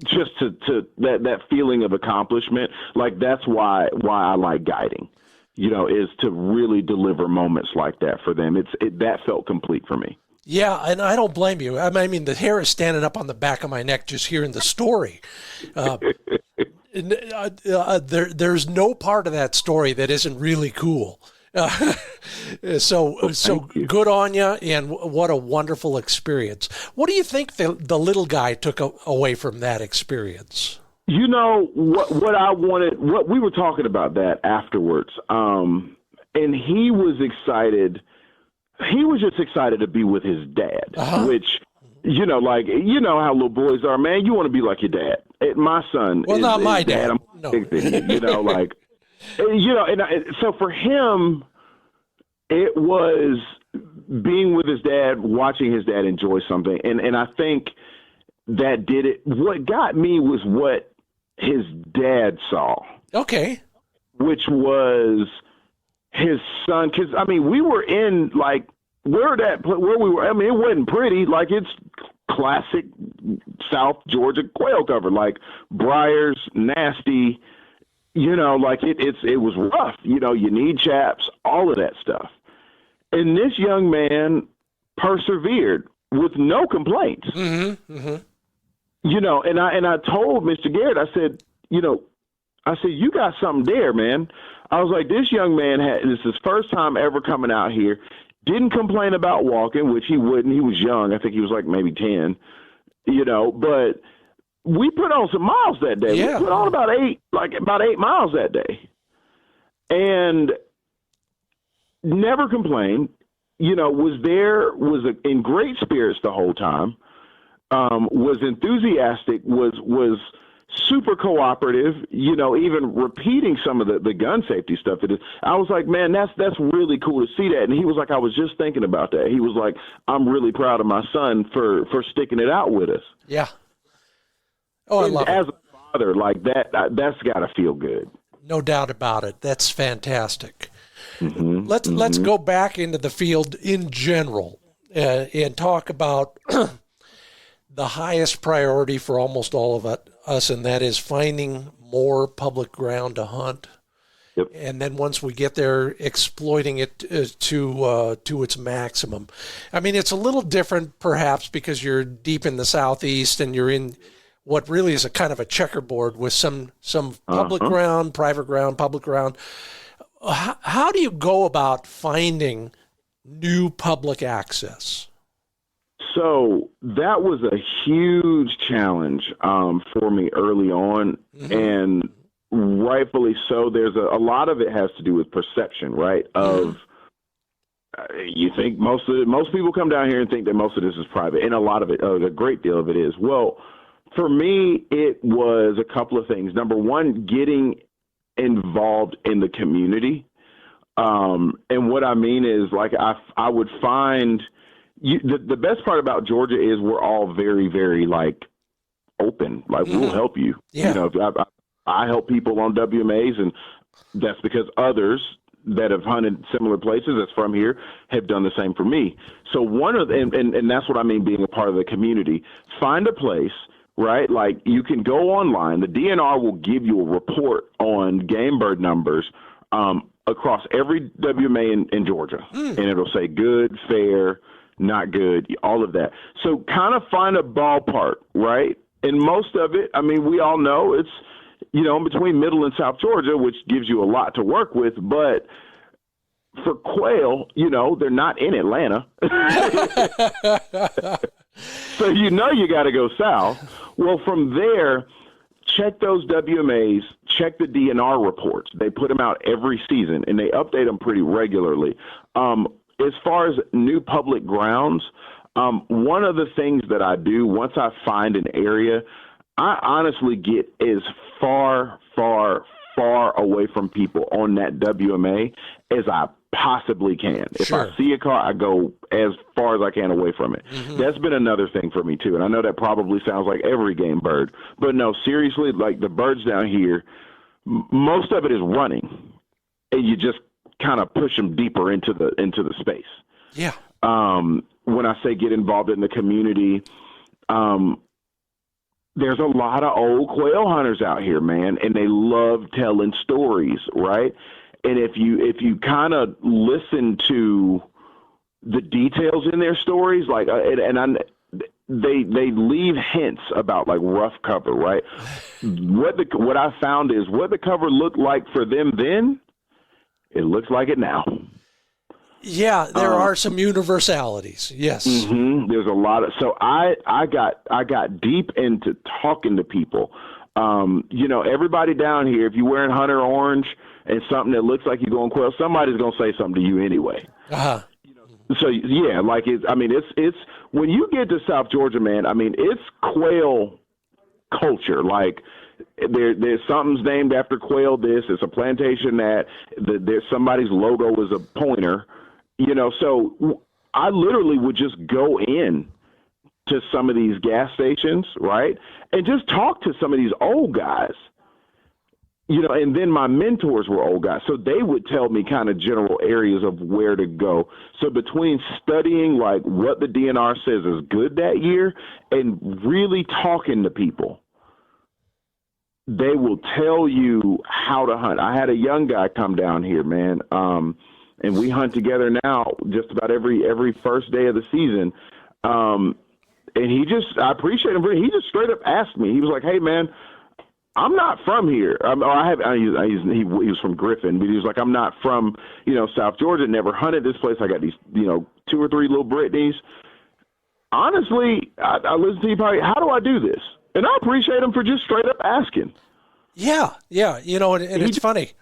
just to that feeling of accomplishment, like that's why I like guiding, is to really deliver moments like that for them. That felt complete for me. Yeah, and I don't blame you. The hair is standing up on the back of my neck just hearing the story. There's no part of that story that isn't really cool. So good on you, and what a wonderful experience. What do you think the little guy took away from that experience? What I wanted, what we were talking about that afterwards, and he was excited. He was just excited to be with his dad, which, how little boys are, man. You want to be like your dad. My son well, is not my dad. dad. I'm no. So for him, it was being with his dad, watching his dad enjoy something. And I think that did it. What got me was what his dad saw. Okay. Which was his son. Because, we were in, like, where we were. It wasn't pretty. Like, it's classic South Georgia quail cover, like briars, nasty, like it was rough. You need chaps, all of that stuff. And this young man persevered with no complaints. Mm-hmm. Mm-hmm. And I told Mr. Garrett, I said, you got something there, man. I was like, this young man this is his first time ever coming out here. Didn't complain about walking, which he wouldn't. He was young. I think he was like maybe 10, but we put on some miles that day. Yeah. We put on about 8 miles that day, and never complained, was in great spirits the whole time, was enthusiastic, was super cooperative, even repeating some of the gun safety stuff. I was like, man, that's really cool to see that. And he was like, I was just thinking about that. He was like, I'm really proud of my son for sticking it out with us. Yeah. Oh, I love it. As a father, like that's got to feel good. No doubt about it. That's fantastic. Mm-hmm. Let's go back into the field in general and talk about the highest priority for almost all of us, and that is finding more public ground to hunt. Yep. And then once we get there, exploiting it to its maximum. I mean, it's a little different perhaps because you're deep in the southeast and you're in what really is a kind of a checkerboard with some public ground, private ground, public ground. How do you go about finding new public access? So that was a huge challenge for me early on, mm-hmm. and rightfully so. There's a lot of it has to do with perception, right? Of you think most people come down here and think that most of this is private, and a lot of it, a great deal of it is. Well, for me, it was a couple of things. Number one, getting involved in the community, and what I mean is, like, I would find. The best part about Georgia is we're all very, very, like, open. Like, mm-hmm. we'll help you. Yeah. I help people on WMAs, and that's because others that have hunted similar places that's from here have done the same for me. So and that's what I mean being a part of the community. Find a place, right? Like, you can go online. The DNR will give you a report on game bird numbers across every WMA in Georgia, and it'll say good, fair, not good, all of that. So kind of find a ballpark, right? And most of it, I mean, we all know it's, in between Middle and South Georgia, which gives you a lot to work with. But for quail, they're not in Atlanta. So you got to go south. Well, from there, check those WMAs, check the DNR reports. They put them out every season, and they update them pretty regularly. As far as new public grounds, one of the things that I do once I find an area, I honestly get as far, far, far away from people on that WMA as I possibly can. If Sure. I see a car, I go as far as I can away from it. Mm-hmm. That's been another thing for me, too. And I know that probably sounds like every game bird. But no, seriously, like the birds down here, most of it is running. And you just kind of push them deeper into the space. Yeah. When I say get involved in the community, there's a lot of old quail hunters out here, man, and they love telling stories, right? And if you kind of listen to the details in their stories, like, they leave hints about, like, rough cover, right? What I found is what the cover looked like for them then, it looks like it now. Yeah, there are some universalities. Yes. Mm-hmm. There's a lot of, so I got deep into talking to people. Everybody down here, if you're wearing hunter orange and something that looks like you're going quail, somebody's going to say something to you anyway. Uh-huh. So yeah, like it's when you get to South Georgia, man, I mean, it's quail culture. Like, there's something's named after quail. It's a plantation that there's somebody's logo is a pointer, so I literally would just go in to some of these gas stations, right, and just talk to some of these old guys. and then my mentors were old guys. So they would tell me kind of general areas of where to go. So between studying like what the DNR says is good that year and really talking to people, they will tell you how to hunt. I had a young guy come down here, man. And we hunt together now just about every first day of the season. And I appreciate him. He just straight up asked me, he was like, hey man, I'm not from here. He was from Griffin, but he was like, I'm not from, South Georgia, never hunted this place. I got these, 2 or 3 little Britneys. Honestly, I listen to you probably, how do I do this? And I appreciate him for just straight up asking. Yeah. And it's funny.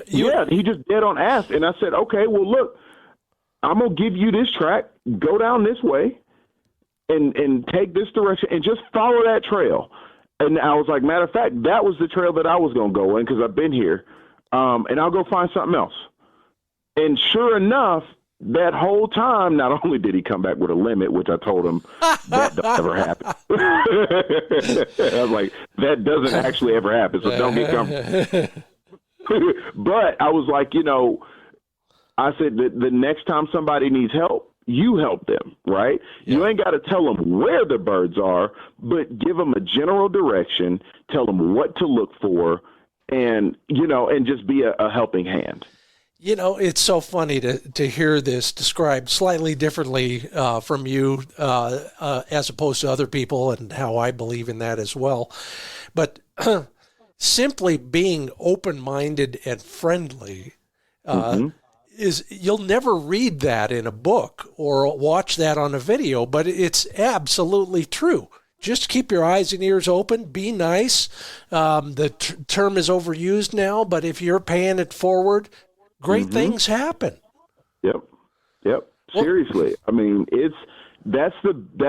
He just dead on asked. And I said, okay, well, look, I'm going to give you this track, go down this way and take this direction and just follow that trail. And I was like, matter of fact, that was the trail that I was going to go in because I've been here. And I'll go find something else. And sure enough, that whole time, not only did he come back with a limit, which I told him that doesn't ever happen. I was like, that doesn't actually ever happen, so don't get comfortable. But I was like, I said that the next time somebody needs help, you help them, right? Yeah. You ain't got to tell them where the birds are, but give them a general direction, tell them what to look for, and just be a helping hand. It's so funny to hear this described slightly differently from you as opposed to other people, and how I believe in that as well. But simply being open-minded and friendly is, you'll never read that in a book or watch that on a video, but it's absolutely true. Just keep your eyes and ears open. Be nice. The term is overused now, but if you're paying it forward, great things happen. Yep. Seriously. I mean, that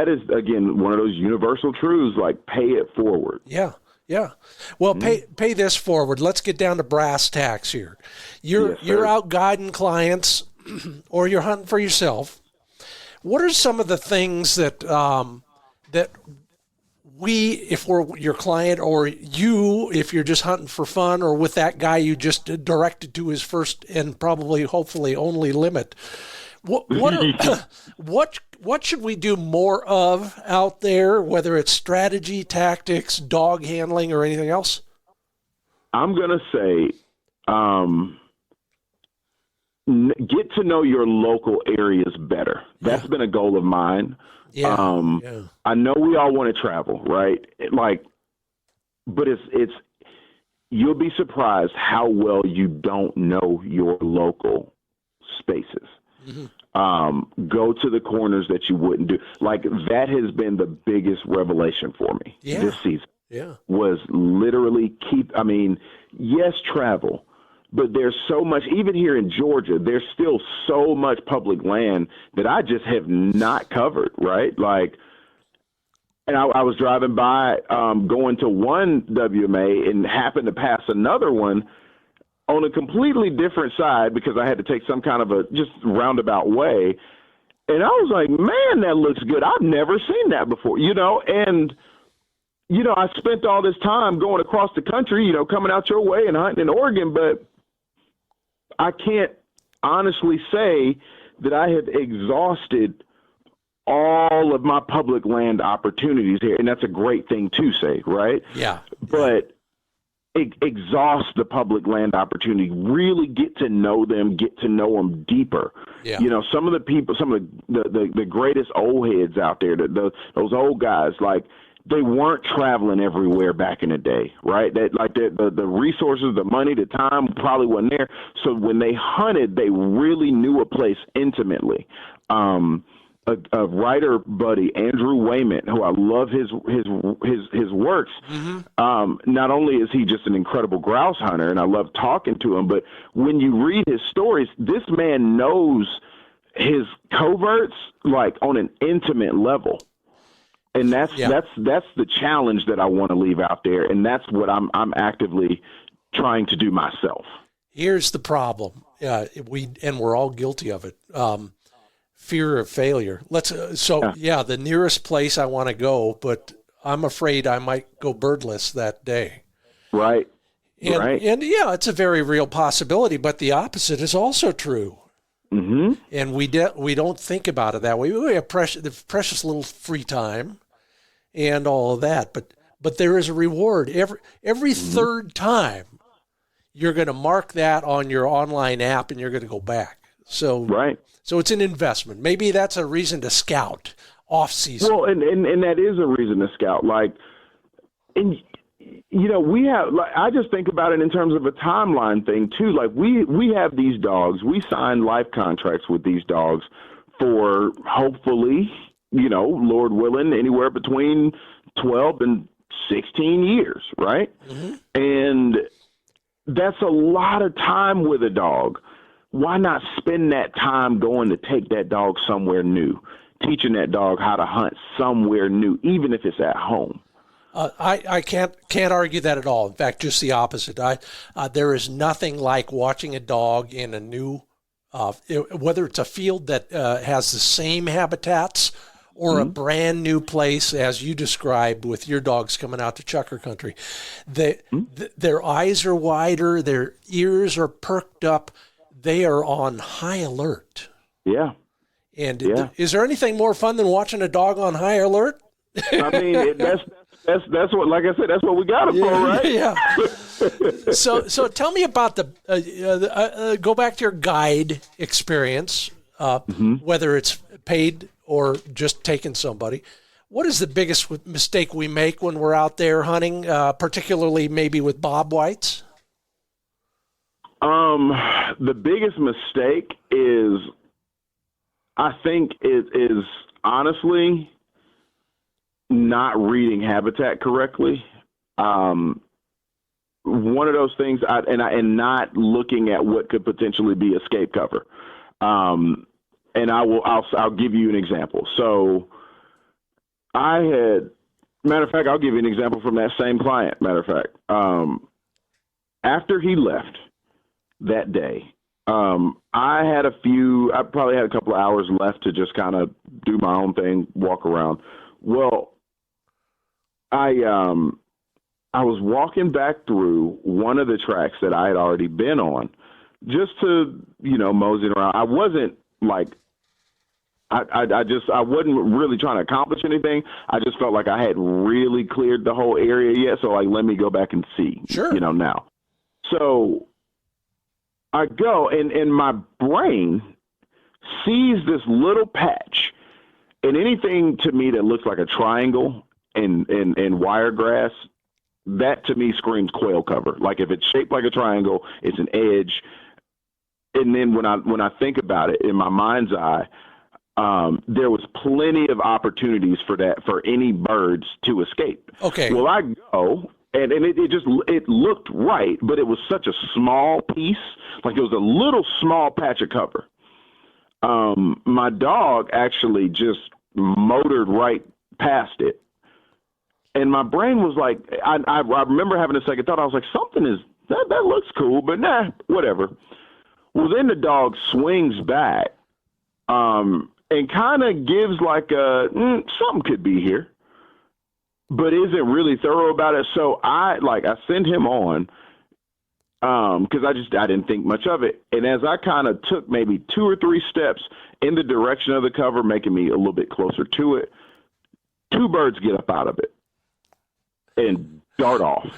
is again one of those universal truths, like pay it forward. Yeah. Well, pay this forward. Let's get down to brass tacks here. You're out guiding clients, or you're hunting for yourself. What are some of the things that we, if we're your client, or you, if you're just hunting for fun, or with that guy you just directed to his first and probably, hopefully, only limit, what should we do more of out there, whether it's strategy, tactics, dog handling, or anything else? I'm going to say get to know your local areas better. That's been a goal of mine. I know we all want to travel, right? But it's you'll be surprised how well you don't know your local spaces. Go to the corners that you wouldn't do. Like, that has been the biggest revelation for me this season. Was literally yes, travel, but there's so much, even here in Georgia, there's still so much public land that I just have not covered, right? Like, and I was driving by, going to one WMA and happened to pass another one on a completely different side because I had to take some kind of a just roundabout way. And I was like, man, that looks good. I've never seen that before, and, I spent all this time going across the country, coming out your way and hunting in Oregon, but I can't honestly say that I have exhausted all of my public land opportunities here. And that's a great thing to say, right? Yeah. But exhaust the public land opportunity, really get to know them deeper. Yeah. Some of the people, some of the greatest old heads out there, those old guys, like, they weren't traveling everywhere back in the day, right? That, like, the resources, the money, the time probably wasn't there. So when they hunted, they really knew a place intimately. A writer buddy, Andrew Wayman, who I love his works. Not only is he just an incredible grouse hunter, and I love talking to him, but when you read his stories, this man knows his coverts like on an intimate level. And that's the challenge that I want to leave out there, and that's what I'm actively trying to do myself. Here's the problem. We're all guilty of it. Fear of failure. The nearest place I want to go, but I'm afraid I might go birdless that day. Right. And yeah, it's a very real possibility, but the opposite is also true. Mm-hmm. And we don't think about it that way. We have precious little free time and all of that, but there is a reward every third time. You're going to mark that on your online app, and you're going to go back. So So it's an investment. Maybe that's a reason to scout off season. Well, and that is a reason to scout. We have, I just think about it in terms of a timeline thing too. Like we have these dogs, we sign life contracts with these dogs for hopefully, Lord willing, anywhere between 12 and 16 years. Right. Mm-hmm. And that's a lot of time with a dog. Why not spend that time going to take that dog somewhere new, teaching that dog how to hunt somewhere new, even if it's at home? I can't argue that at all. In fact, just the opposite. There is nothing like watching a dog in a new, whether it's a field that has the same habitats or a brand new place, as you described with your dogs coming out to chukar country. Their eyes are wider, their ears are perked up, they are on high alert. Yeah. And is there anything more fun than watching a dog on high alert? I mean, that's what, like I said, that's what we got them for, right? Yeah. So tell me about go back to your guide experience, whether it's paid or just taking somebody. What is the biggest mistake we make when we're out there hunting, particularly maybe with bob whites? The biggest mistake is, I think it is honestly not reading habitat correctly. One of those things, and not looking at what could potentially be escape cover. And I'll give you an example. So matter of fact, I'll give you an example from that same client. Matter of fact, after he left that day, I probably had a couple of hours left to just kind of do my own thing, walk around. Well, I was walking back through one of the tracks that I had already been on, just to, moseying around. I wasn't like, I wasn't really trying to accomplish anything. I just felt like I hadn't really cleared the whole area yet. So let me go back and see, now. So I go and my brain sees this little patch, and anything to me that looks like a triangle and wiregrass, that to me screams quail cover. Like if it's shaped like a triangle, it's an edge. And then when I think about it in my mind's eye, there was plenty of opportunities for any birds to escape. Okay. Well, I go and it looked right, but it was such a small piece, like it was a little small patch of cover. My dog actually just motored right past it. And my brain was like, I remember having a second thought. I was like, that looks cool, but nah, whatever. Well, then the dog swings back, and kind of gives like something could be here, but isn't really thorough about it. So I send him on, because I didn't think much of it. And as I kind of took maybe 2 or 3 steps in the direction of the cover, making me a little bit closer to it, 2 birds get up out of it and dart off.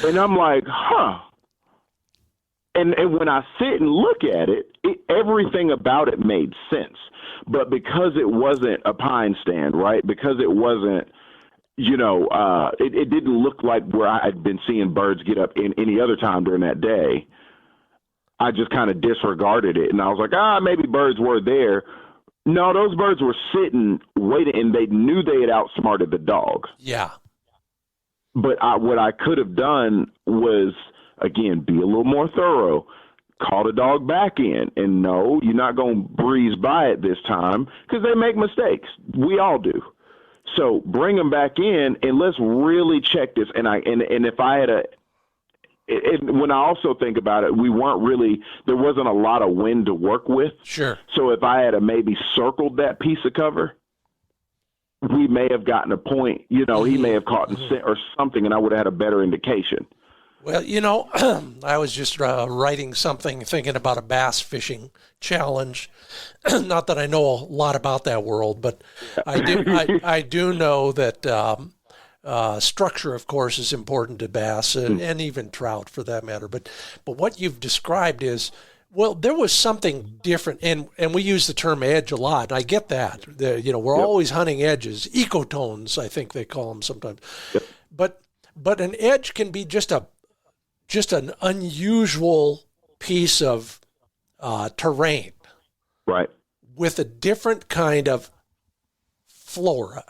And I'm like, huh. And when I sit and look at it, everything about it made sense. But because it wasn't a pine stand, right? Because it wasn't, it didn't look like where I had been seeing birds get up in any other time during that day. I just kind of disregarded it. And I was like, maybe birds were there. No, those birds were sitting, waiting, and they knew they had outsmarted the dog. Yeah. But what I could have done was, again, be a little more thorough, call the dog back in, and no, you're not going to breeze by it this time, because they make mistakes. We all do. So bring them back in, and let's really check this. And if I had when I also think about it, there wasn't a lot of wind to work with. Sure. So if I had maybe circled that piece of cover, we may have gotten a point, he may have caught in scent or something, and I would have had a better indication. Well, I was just writing something thinking about a bass fishing challenge. Not that I know a lot about that world, but I do know that structure, of course, is important to bass and even trout for that matter. But what you've described is, well, there was something different, and we use the term edge a lot. I get that. We're always hunting edges, ecotones, I think they call them sometimes. Yep. But an edge can be just an unusual piece of terrain, right, with a different kind of flora.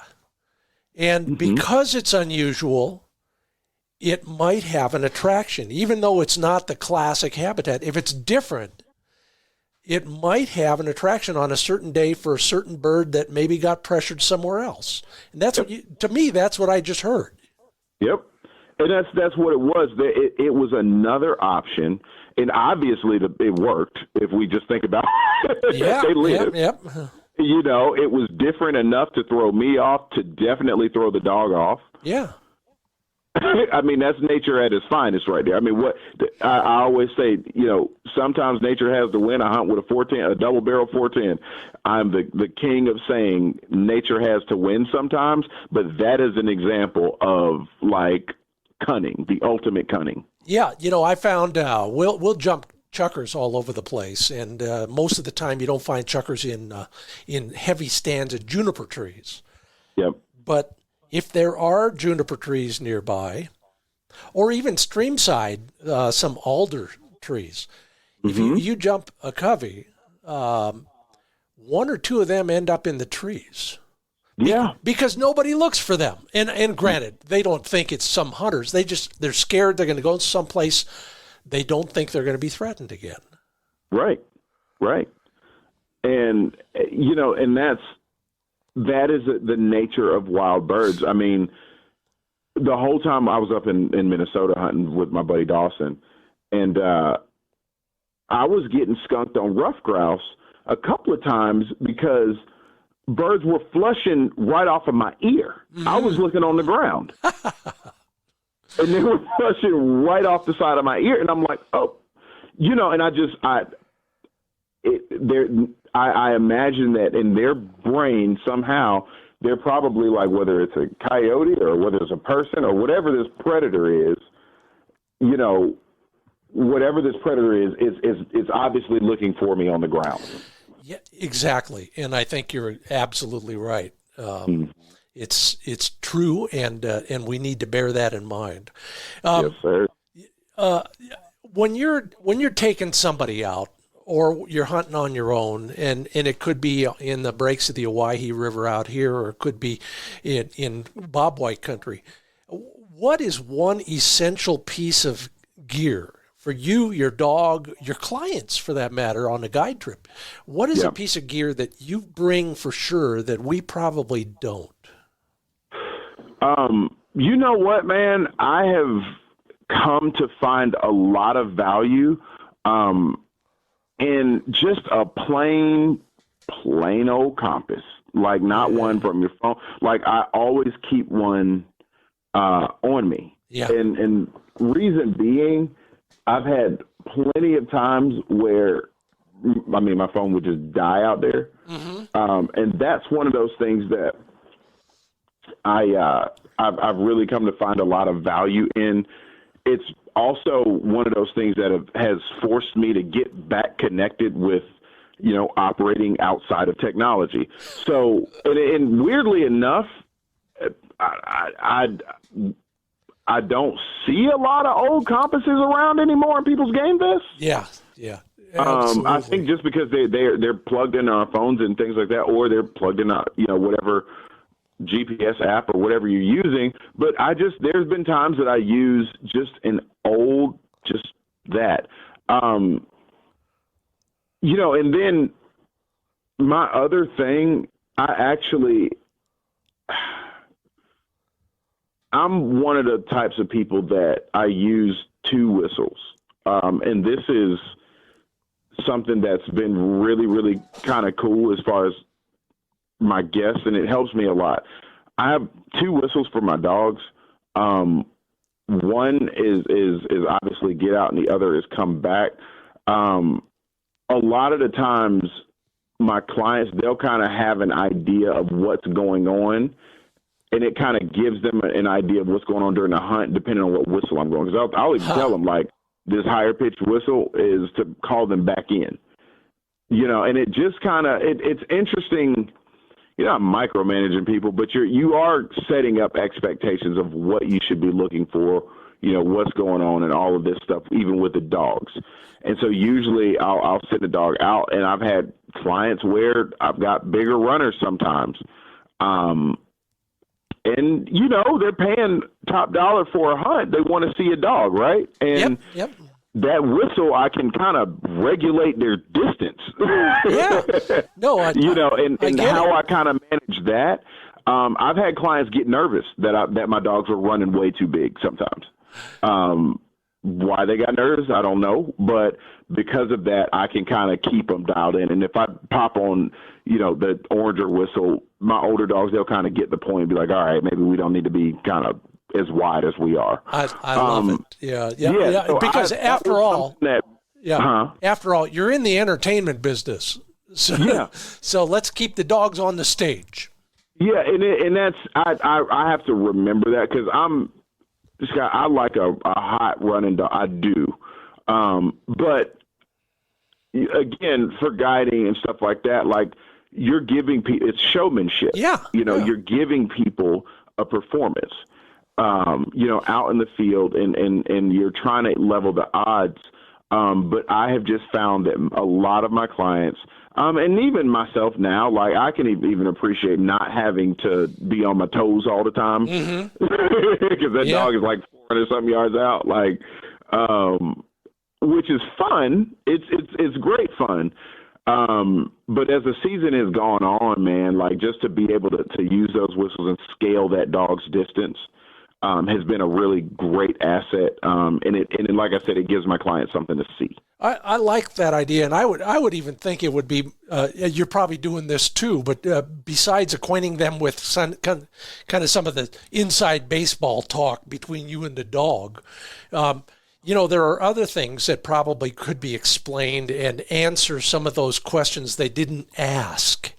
And because it's unusual, it might have an attraction. Even though it's not the classic habitat, if it's different, it might have an attraction on a certain day for a certain bird that maybe got pressured somewhere else. And that's to me, that's what I just heard. Yep. And that's what it was. It was another option, and obviously it worked. If we just think about they live. Yep. It was different enough to throw me off, to definitely throw the dog off. Yeah. I mean, that's nature at its finest right there. I mean, I always say, sometimes nature has to win a hunt with a double barrel 410. I'm the king of saying nature has to win sometimes, but that is an example of cunning, the ultimate cunning. Yeah, I found we'll jump chukars all over the place, and most of the time you don't find chukars in heavy stands of juniper trees. Yep. But if there are juniper trees nearby, or even streamside, some alder trees, if you jump a covey, one or two of them end up in the trees. Yeah. Because nobody looks for them. And granted, they don't think it's some hunters. They're scared they're going to go someplace they don't think they're going to be threatened again. Right. And, and that is the nature of wild birds. I mean, the whole time I was up in Minnesota hunting with my buddy Dawson, and I was getting skunked on rough grouse a couple of times because birds were flushing right off of my ear. I was looking on the ground. And they were flushing right off the side of my ear. And I'm like, oh, and I imagine that in their brain somehow they're probably like, whether it's a coyote or whether it's a person or whatever this predator is, whatever this predator is obviously looking for me on the ground. Yeah, exactly. And I think you're absolutely right. It's true, and we need to bear that in mind. Yes, sir. When you're taking somebody out, or you're hunting on your own, and it could be in the breaks of the Owyhee River out here, or it could be in bobwhite country, what is one essential piece of gear for you, your dog, your clients for that matter, on a guide trip? What is a piece of gear that you bring for sure that we probably don't? You know what, man? I have come to find a lot of value in just a plain old compass, not one from your phone. I always keep one on me. Yeah. And reason being, I've had plenty of times where, my phone would just die out there. And that's one of those things that I've really come to find a lot of value in. It's also one of those things that has forced me to get back connected with, operating outside of technology. So, and weirdly enough, I don't see a lot of old compasses around anymore in people's game vests. Yeah. I think just because they're plugged in our phones and things like that, or they're plugged in, whatever GPS app or whatever you're using. But there's been times that I use just an old, just that, and then my other thing, I'm one of the types of people that I use two whistles. And this is something that's been really, really kind of cool as far as my guests, and it helps me a lot. I have 2 whistles for my dogs. One is obviously get out, and the other is come back. A lot of the times, my clients, they'll kind of have an idea of what's going on, and it kind of gives them an idea of what's going on during the hunt, depending on what whistle I'm going. Because I'll even tell them, like, this higher pitched whistle is to call them back in. And it just kind of it's interesting. You're not micromanaging people, but you are setting up expectations of what you should be looking for, what's going on and all of this stuff, even with the dogs. And so usually I'll send the dog out, and I've had clients where I've got bigger runners sometimes. And, they're paying top dollar for a hunt. They want to see a dog, right? And Yep. That whistle, I can kind of regulate their distance. Yeah. No, and how I kind of manage that. I've had clients get nervous that my dogs were running way too big sometimes. Why they got nervous, I don't know. But because of that, I can kind of keep them dialed in. And if I pop on, the oranger whistle, my older dogs, they'll kind of get the point and be like, all right, maybe we don't need to be kind of as wide as we are. I love it. Yeah. So because after all, you're in the entertainment business. So let's keep the dogs on the stage. Yeah, and that's I have to remember that, because I'm this guy. I like a hot running dog. I do, but again, for guiding and stuff like that, like, you're giving people, it's showmanship. You're giving people a performance. Out in the field, and you're trying to level the odds. But I have just found that a lot of my clients, and even myself now, like, I can even appreciate not having to be on my toes all the time, because that dog is like 400-something yards out, like, which is fun. It's great fun. But as the season has gone on, man, like, just to be able to use those whistles and scale that dog's distance has been a really great asset. And like I said, it gives my clients something to see. I like that idea, and I would even think it would be. You're probably doing this too, but besides acquainting them with kind of some of the inside baseball talk between you and the dog, there are other things that probably could be explained and answer some of those questions they didn't ask.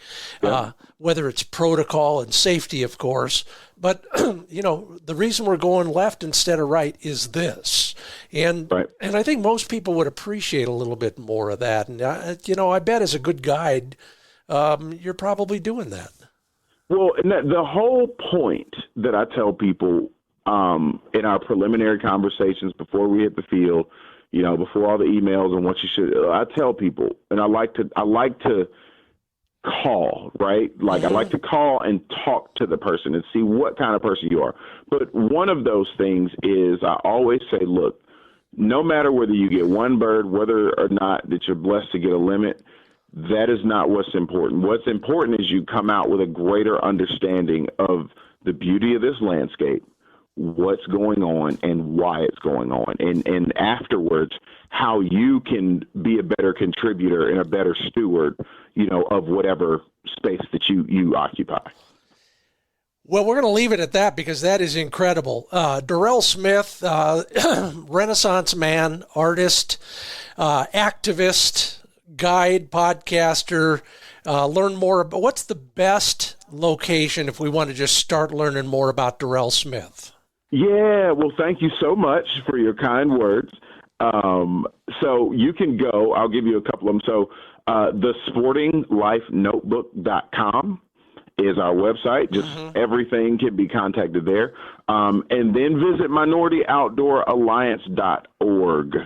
Whether it's protocol and safety, of course. But, the reason we're going left instead of right is this. And I think most people would appreciate a little bit more of that. And, I bet as a good guide, you're probably doing that. Well, and the whole point that I tell people in our preliminary conversations before we hit the field, before all the emails and what you should, I tell people, and I like to call, right? Like, I like to call and talk to the person and see what kind of person you are. But one of those things is, I always say, look, no matter whether you get one bird, whether or not that you're blessed to get a limit, that is not what's important. What's important is you come out with a greater understanding of the beauty of this landscape, what's going on and why it's going on. And afterwards, how you can be a better contributor and a better steward, of whatever space that you occupy. Well, we're going to leave it at that, because that is incredible. Durrell Smith, Renaissance man, artist, activist, guide, podcaster. Learn more about, what's the best location if we want to just start learning more about Durrell Smith? Yeah, well, thank you so much for your kind words. So you can go, I'll give you a couple of them. So thesportinglifenotebook.com is our website. Just everything can be contacted there. And then visit minorityOutdoorAlliance.org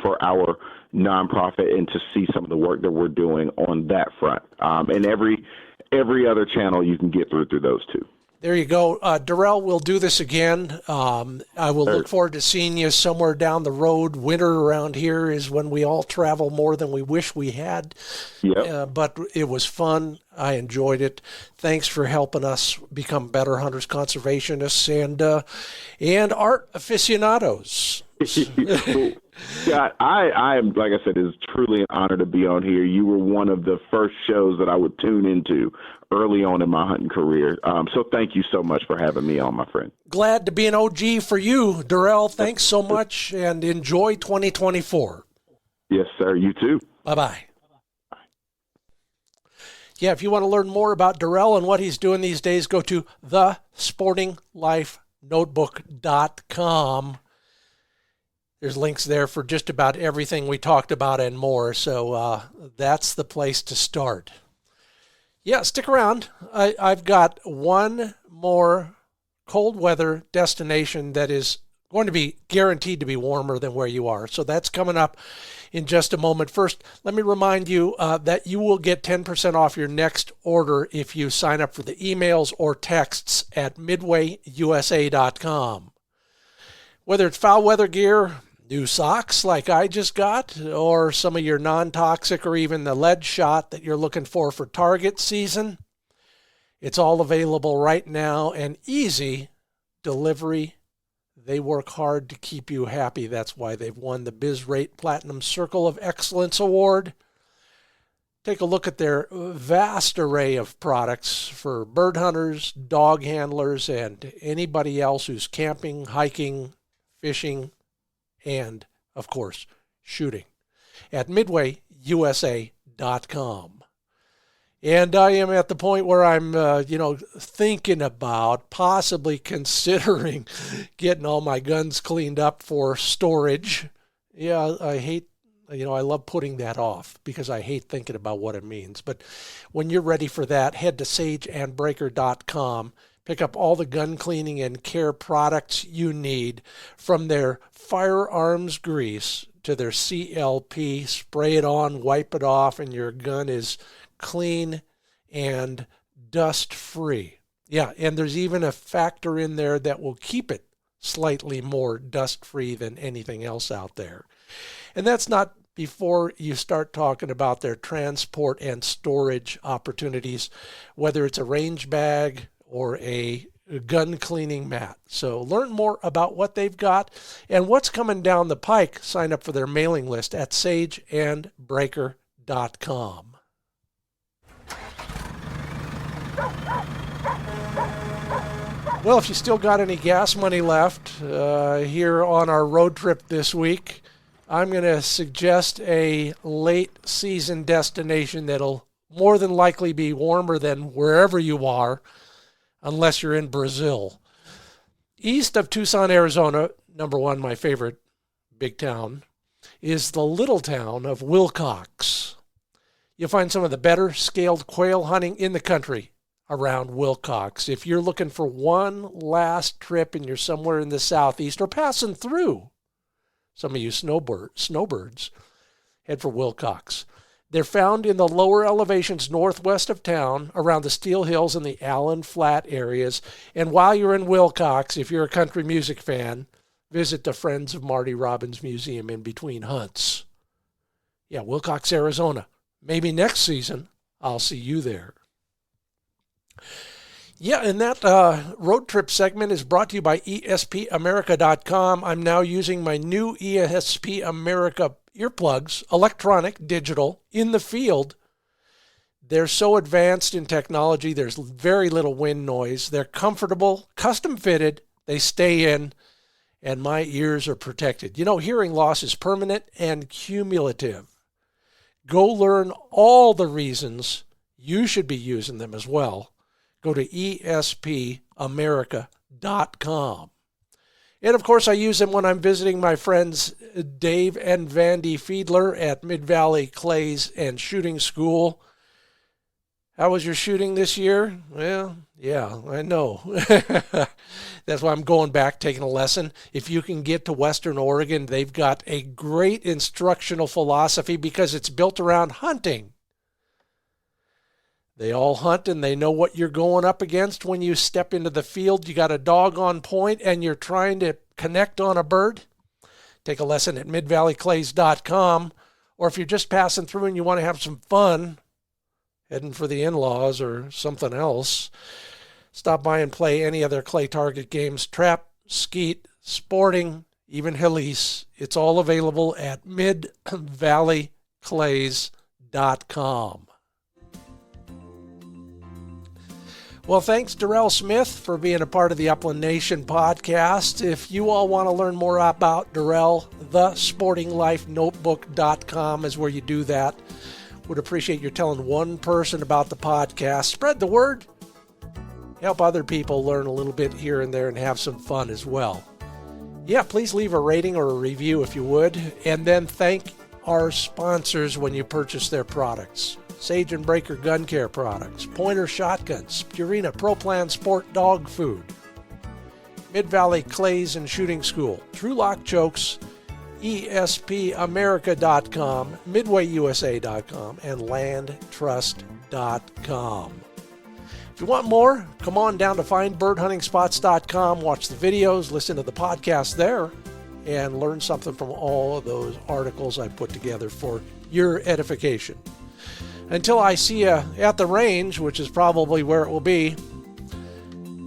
for our nonprofit, and to see some of the work that we're doing on that front. And every other channel you can get through those two. There you go. Durrell, we'll do this again. I will look forward to seeing you somewhere down the road. Winter around here is when we all travel more than we wish we had. But it was fun. I enjoyed it. Thanks for helping us become better hunters, conservationists, and art aficionados. Scott, I am, like I said, it's truly an honor to be on here. You were one of the first shows that I would tune into early on in my hunting career. So thank you so much for having me on, my friend. Glad to be an OG for you, Durrell. Thanks so much, and enjoy 2024. Yes, sir. You too. Bye-bye. Yeah, if you want to learn more about Durrell and what he's doing these days, go to thesportinglifenotebook.com. There's links there for just about everything we talked about and more, so that's the place to start. Yeah, stick around. I've got one more cold weather destination that is going to be guaranteed to be warmer than where you are, so that's coming up in just a moment. First, let me remind you that you will get 10% off your next order if you sign up for the emails or texts at midwayusa.com. Whether it's foul weather gear, new socks like I just got, or some of your non-toxic or even the lead shot that you're looking for target season, it's all available right now and easy delivery. They work hard to keep you happy. That's why they've won the BizRate Platinum Circle of Excellence Award. Take a look at their vast array of products for bird hunters, dog handlers, and anybody else who's camping, hiking, fishing, and, of course, shooting at midwayusa.com. And I am at the point where I'm, thinking about possibly considering getting all my guns cleaned up for storage. Yeah, I love putting that off because I hate thinking about what it means. But when you're ready for that, head to sageandbreaker.com. Pick up all the gun cleaning and care products you need, from their firearms grease to their CLP. Spray it on, wipe it off, and your gun is clean and dust-free. Yeah, and there's even a factor in there that will keep it slightly more dust-free than anything else out there. And that's not before you start talking about their transport and storage opportunities, whether it's a range bag or a gun cleaning mat. So learn more about what they've got and what's coming down the pike. Sign up for their mailing list at sageandbreaker.com. Well, if you still got any gas money left here on our road trip this week, I'm going to suggest a late season destination that'll more than likely be warmer than wherever you are, unless you're in Brazil. East of Tucson, Arizona, number one, my favorite big town, is the little town of Willcox. You'll find some of the better scaled quail hunting in the country around Willcox. If you're looking for one last trip and you're somewhere in the southeast or passing through, some of you snowbirds, head for Willcox. They're found in the lower elevations northwest of town, around the Steel Hills and the Allen Flat areas. And while you're in Willcox, if you're a country music fan, visit the Friends of Marty Robbins Museum in between hunts. Yeah, Willcox, Arizona. Maybe next season I'll see you there. Yeah, and that road trip segment is brought to you by ESPAmerica.com. I'm now using my new ESPAmerica earplugs, electronic, digital, in the field. They're so advanced in technology, there's very little wind noise. They're comfortable, custom fitted, they stay in, and my ears are protected. You know, hearing loss is permanent and cumulative. Go learn all the reasons you should be using them as well. Go to ESPAmerica.com. And, of course, I use them when I'm visiting my friends Dave and Vandy Fiedler at Mid-Valley Clays and Shooting School. How was your shooting this year? Well, yeah, I know. That's why I'm going back, taking a lesson. If you can get to Western Oregon, they've got a great instructional philosophy because it's built around hunting. They all hunt and they know what you're going up against when you step into the field. You got a dog on point and you're trying to connect on a bird. Take a lesson at midvalleyclays.com. Or if you're just passing through and you want to have some fun, heading for the in-laws or something else, stop by and play any of their clay target games: trap, skeet, sporting, even Helis. It's all available at midvalleyclays.com. Well, thanks, Durrell Smith, for being a part of the Upland Nation podcast. If you all want to learn more about Durrell, thesportinglifenotebook.com is where you do that. Would appreciate you telling one person about the podcast. Spread the word. Help other people learn a little bit here and there and have some fun as well. Yeah, please leave a rating or a review if you would. And then thank our sponsors when you purchase their products. Sage and Breaker Gun Care products, Pointer Shotguns, Purina Pro Plan Sport Dog Food, Mid-Valley Clays and Shooting School, TrulockChokes, ESPAmerica.com, MidwayUSA.com, and LandTrust.com. If you want more, come on down to FindBirdHuntingSpots.com, watch the videos, listen to the podcast there, and learn something from all of those articles I put together for your edification. Until I see you at the range, which is probably where it will be,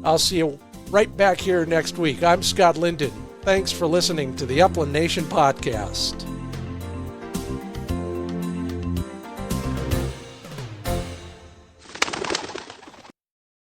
I'll see you right back here next week. I'm Scott Linden. Thanks for listening to the Upland Nation podcast.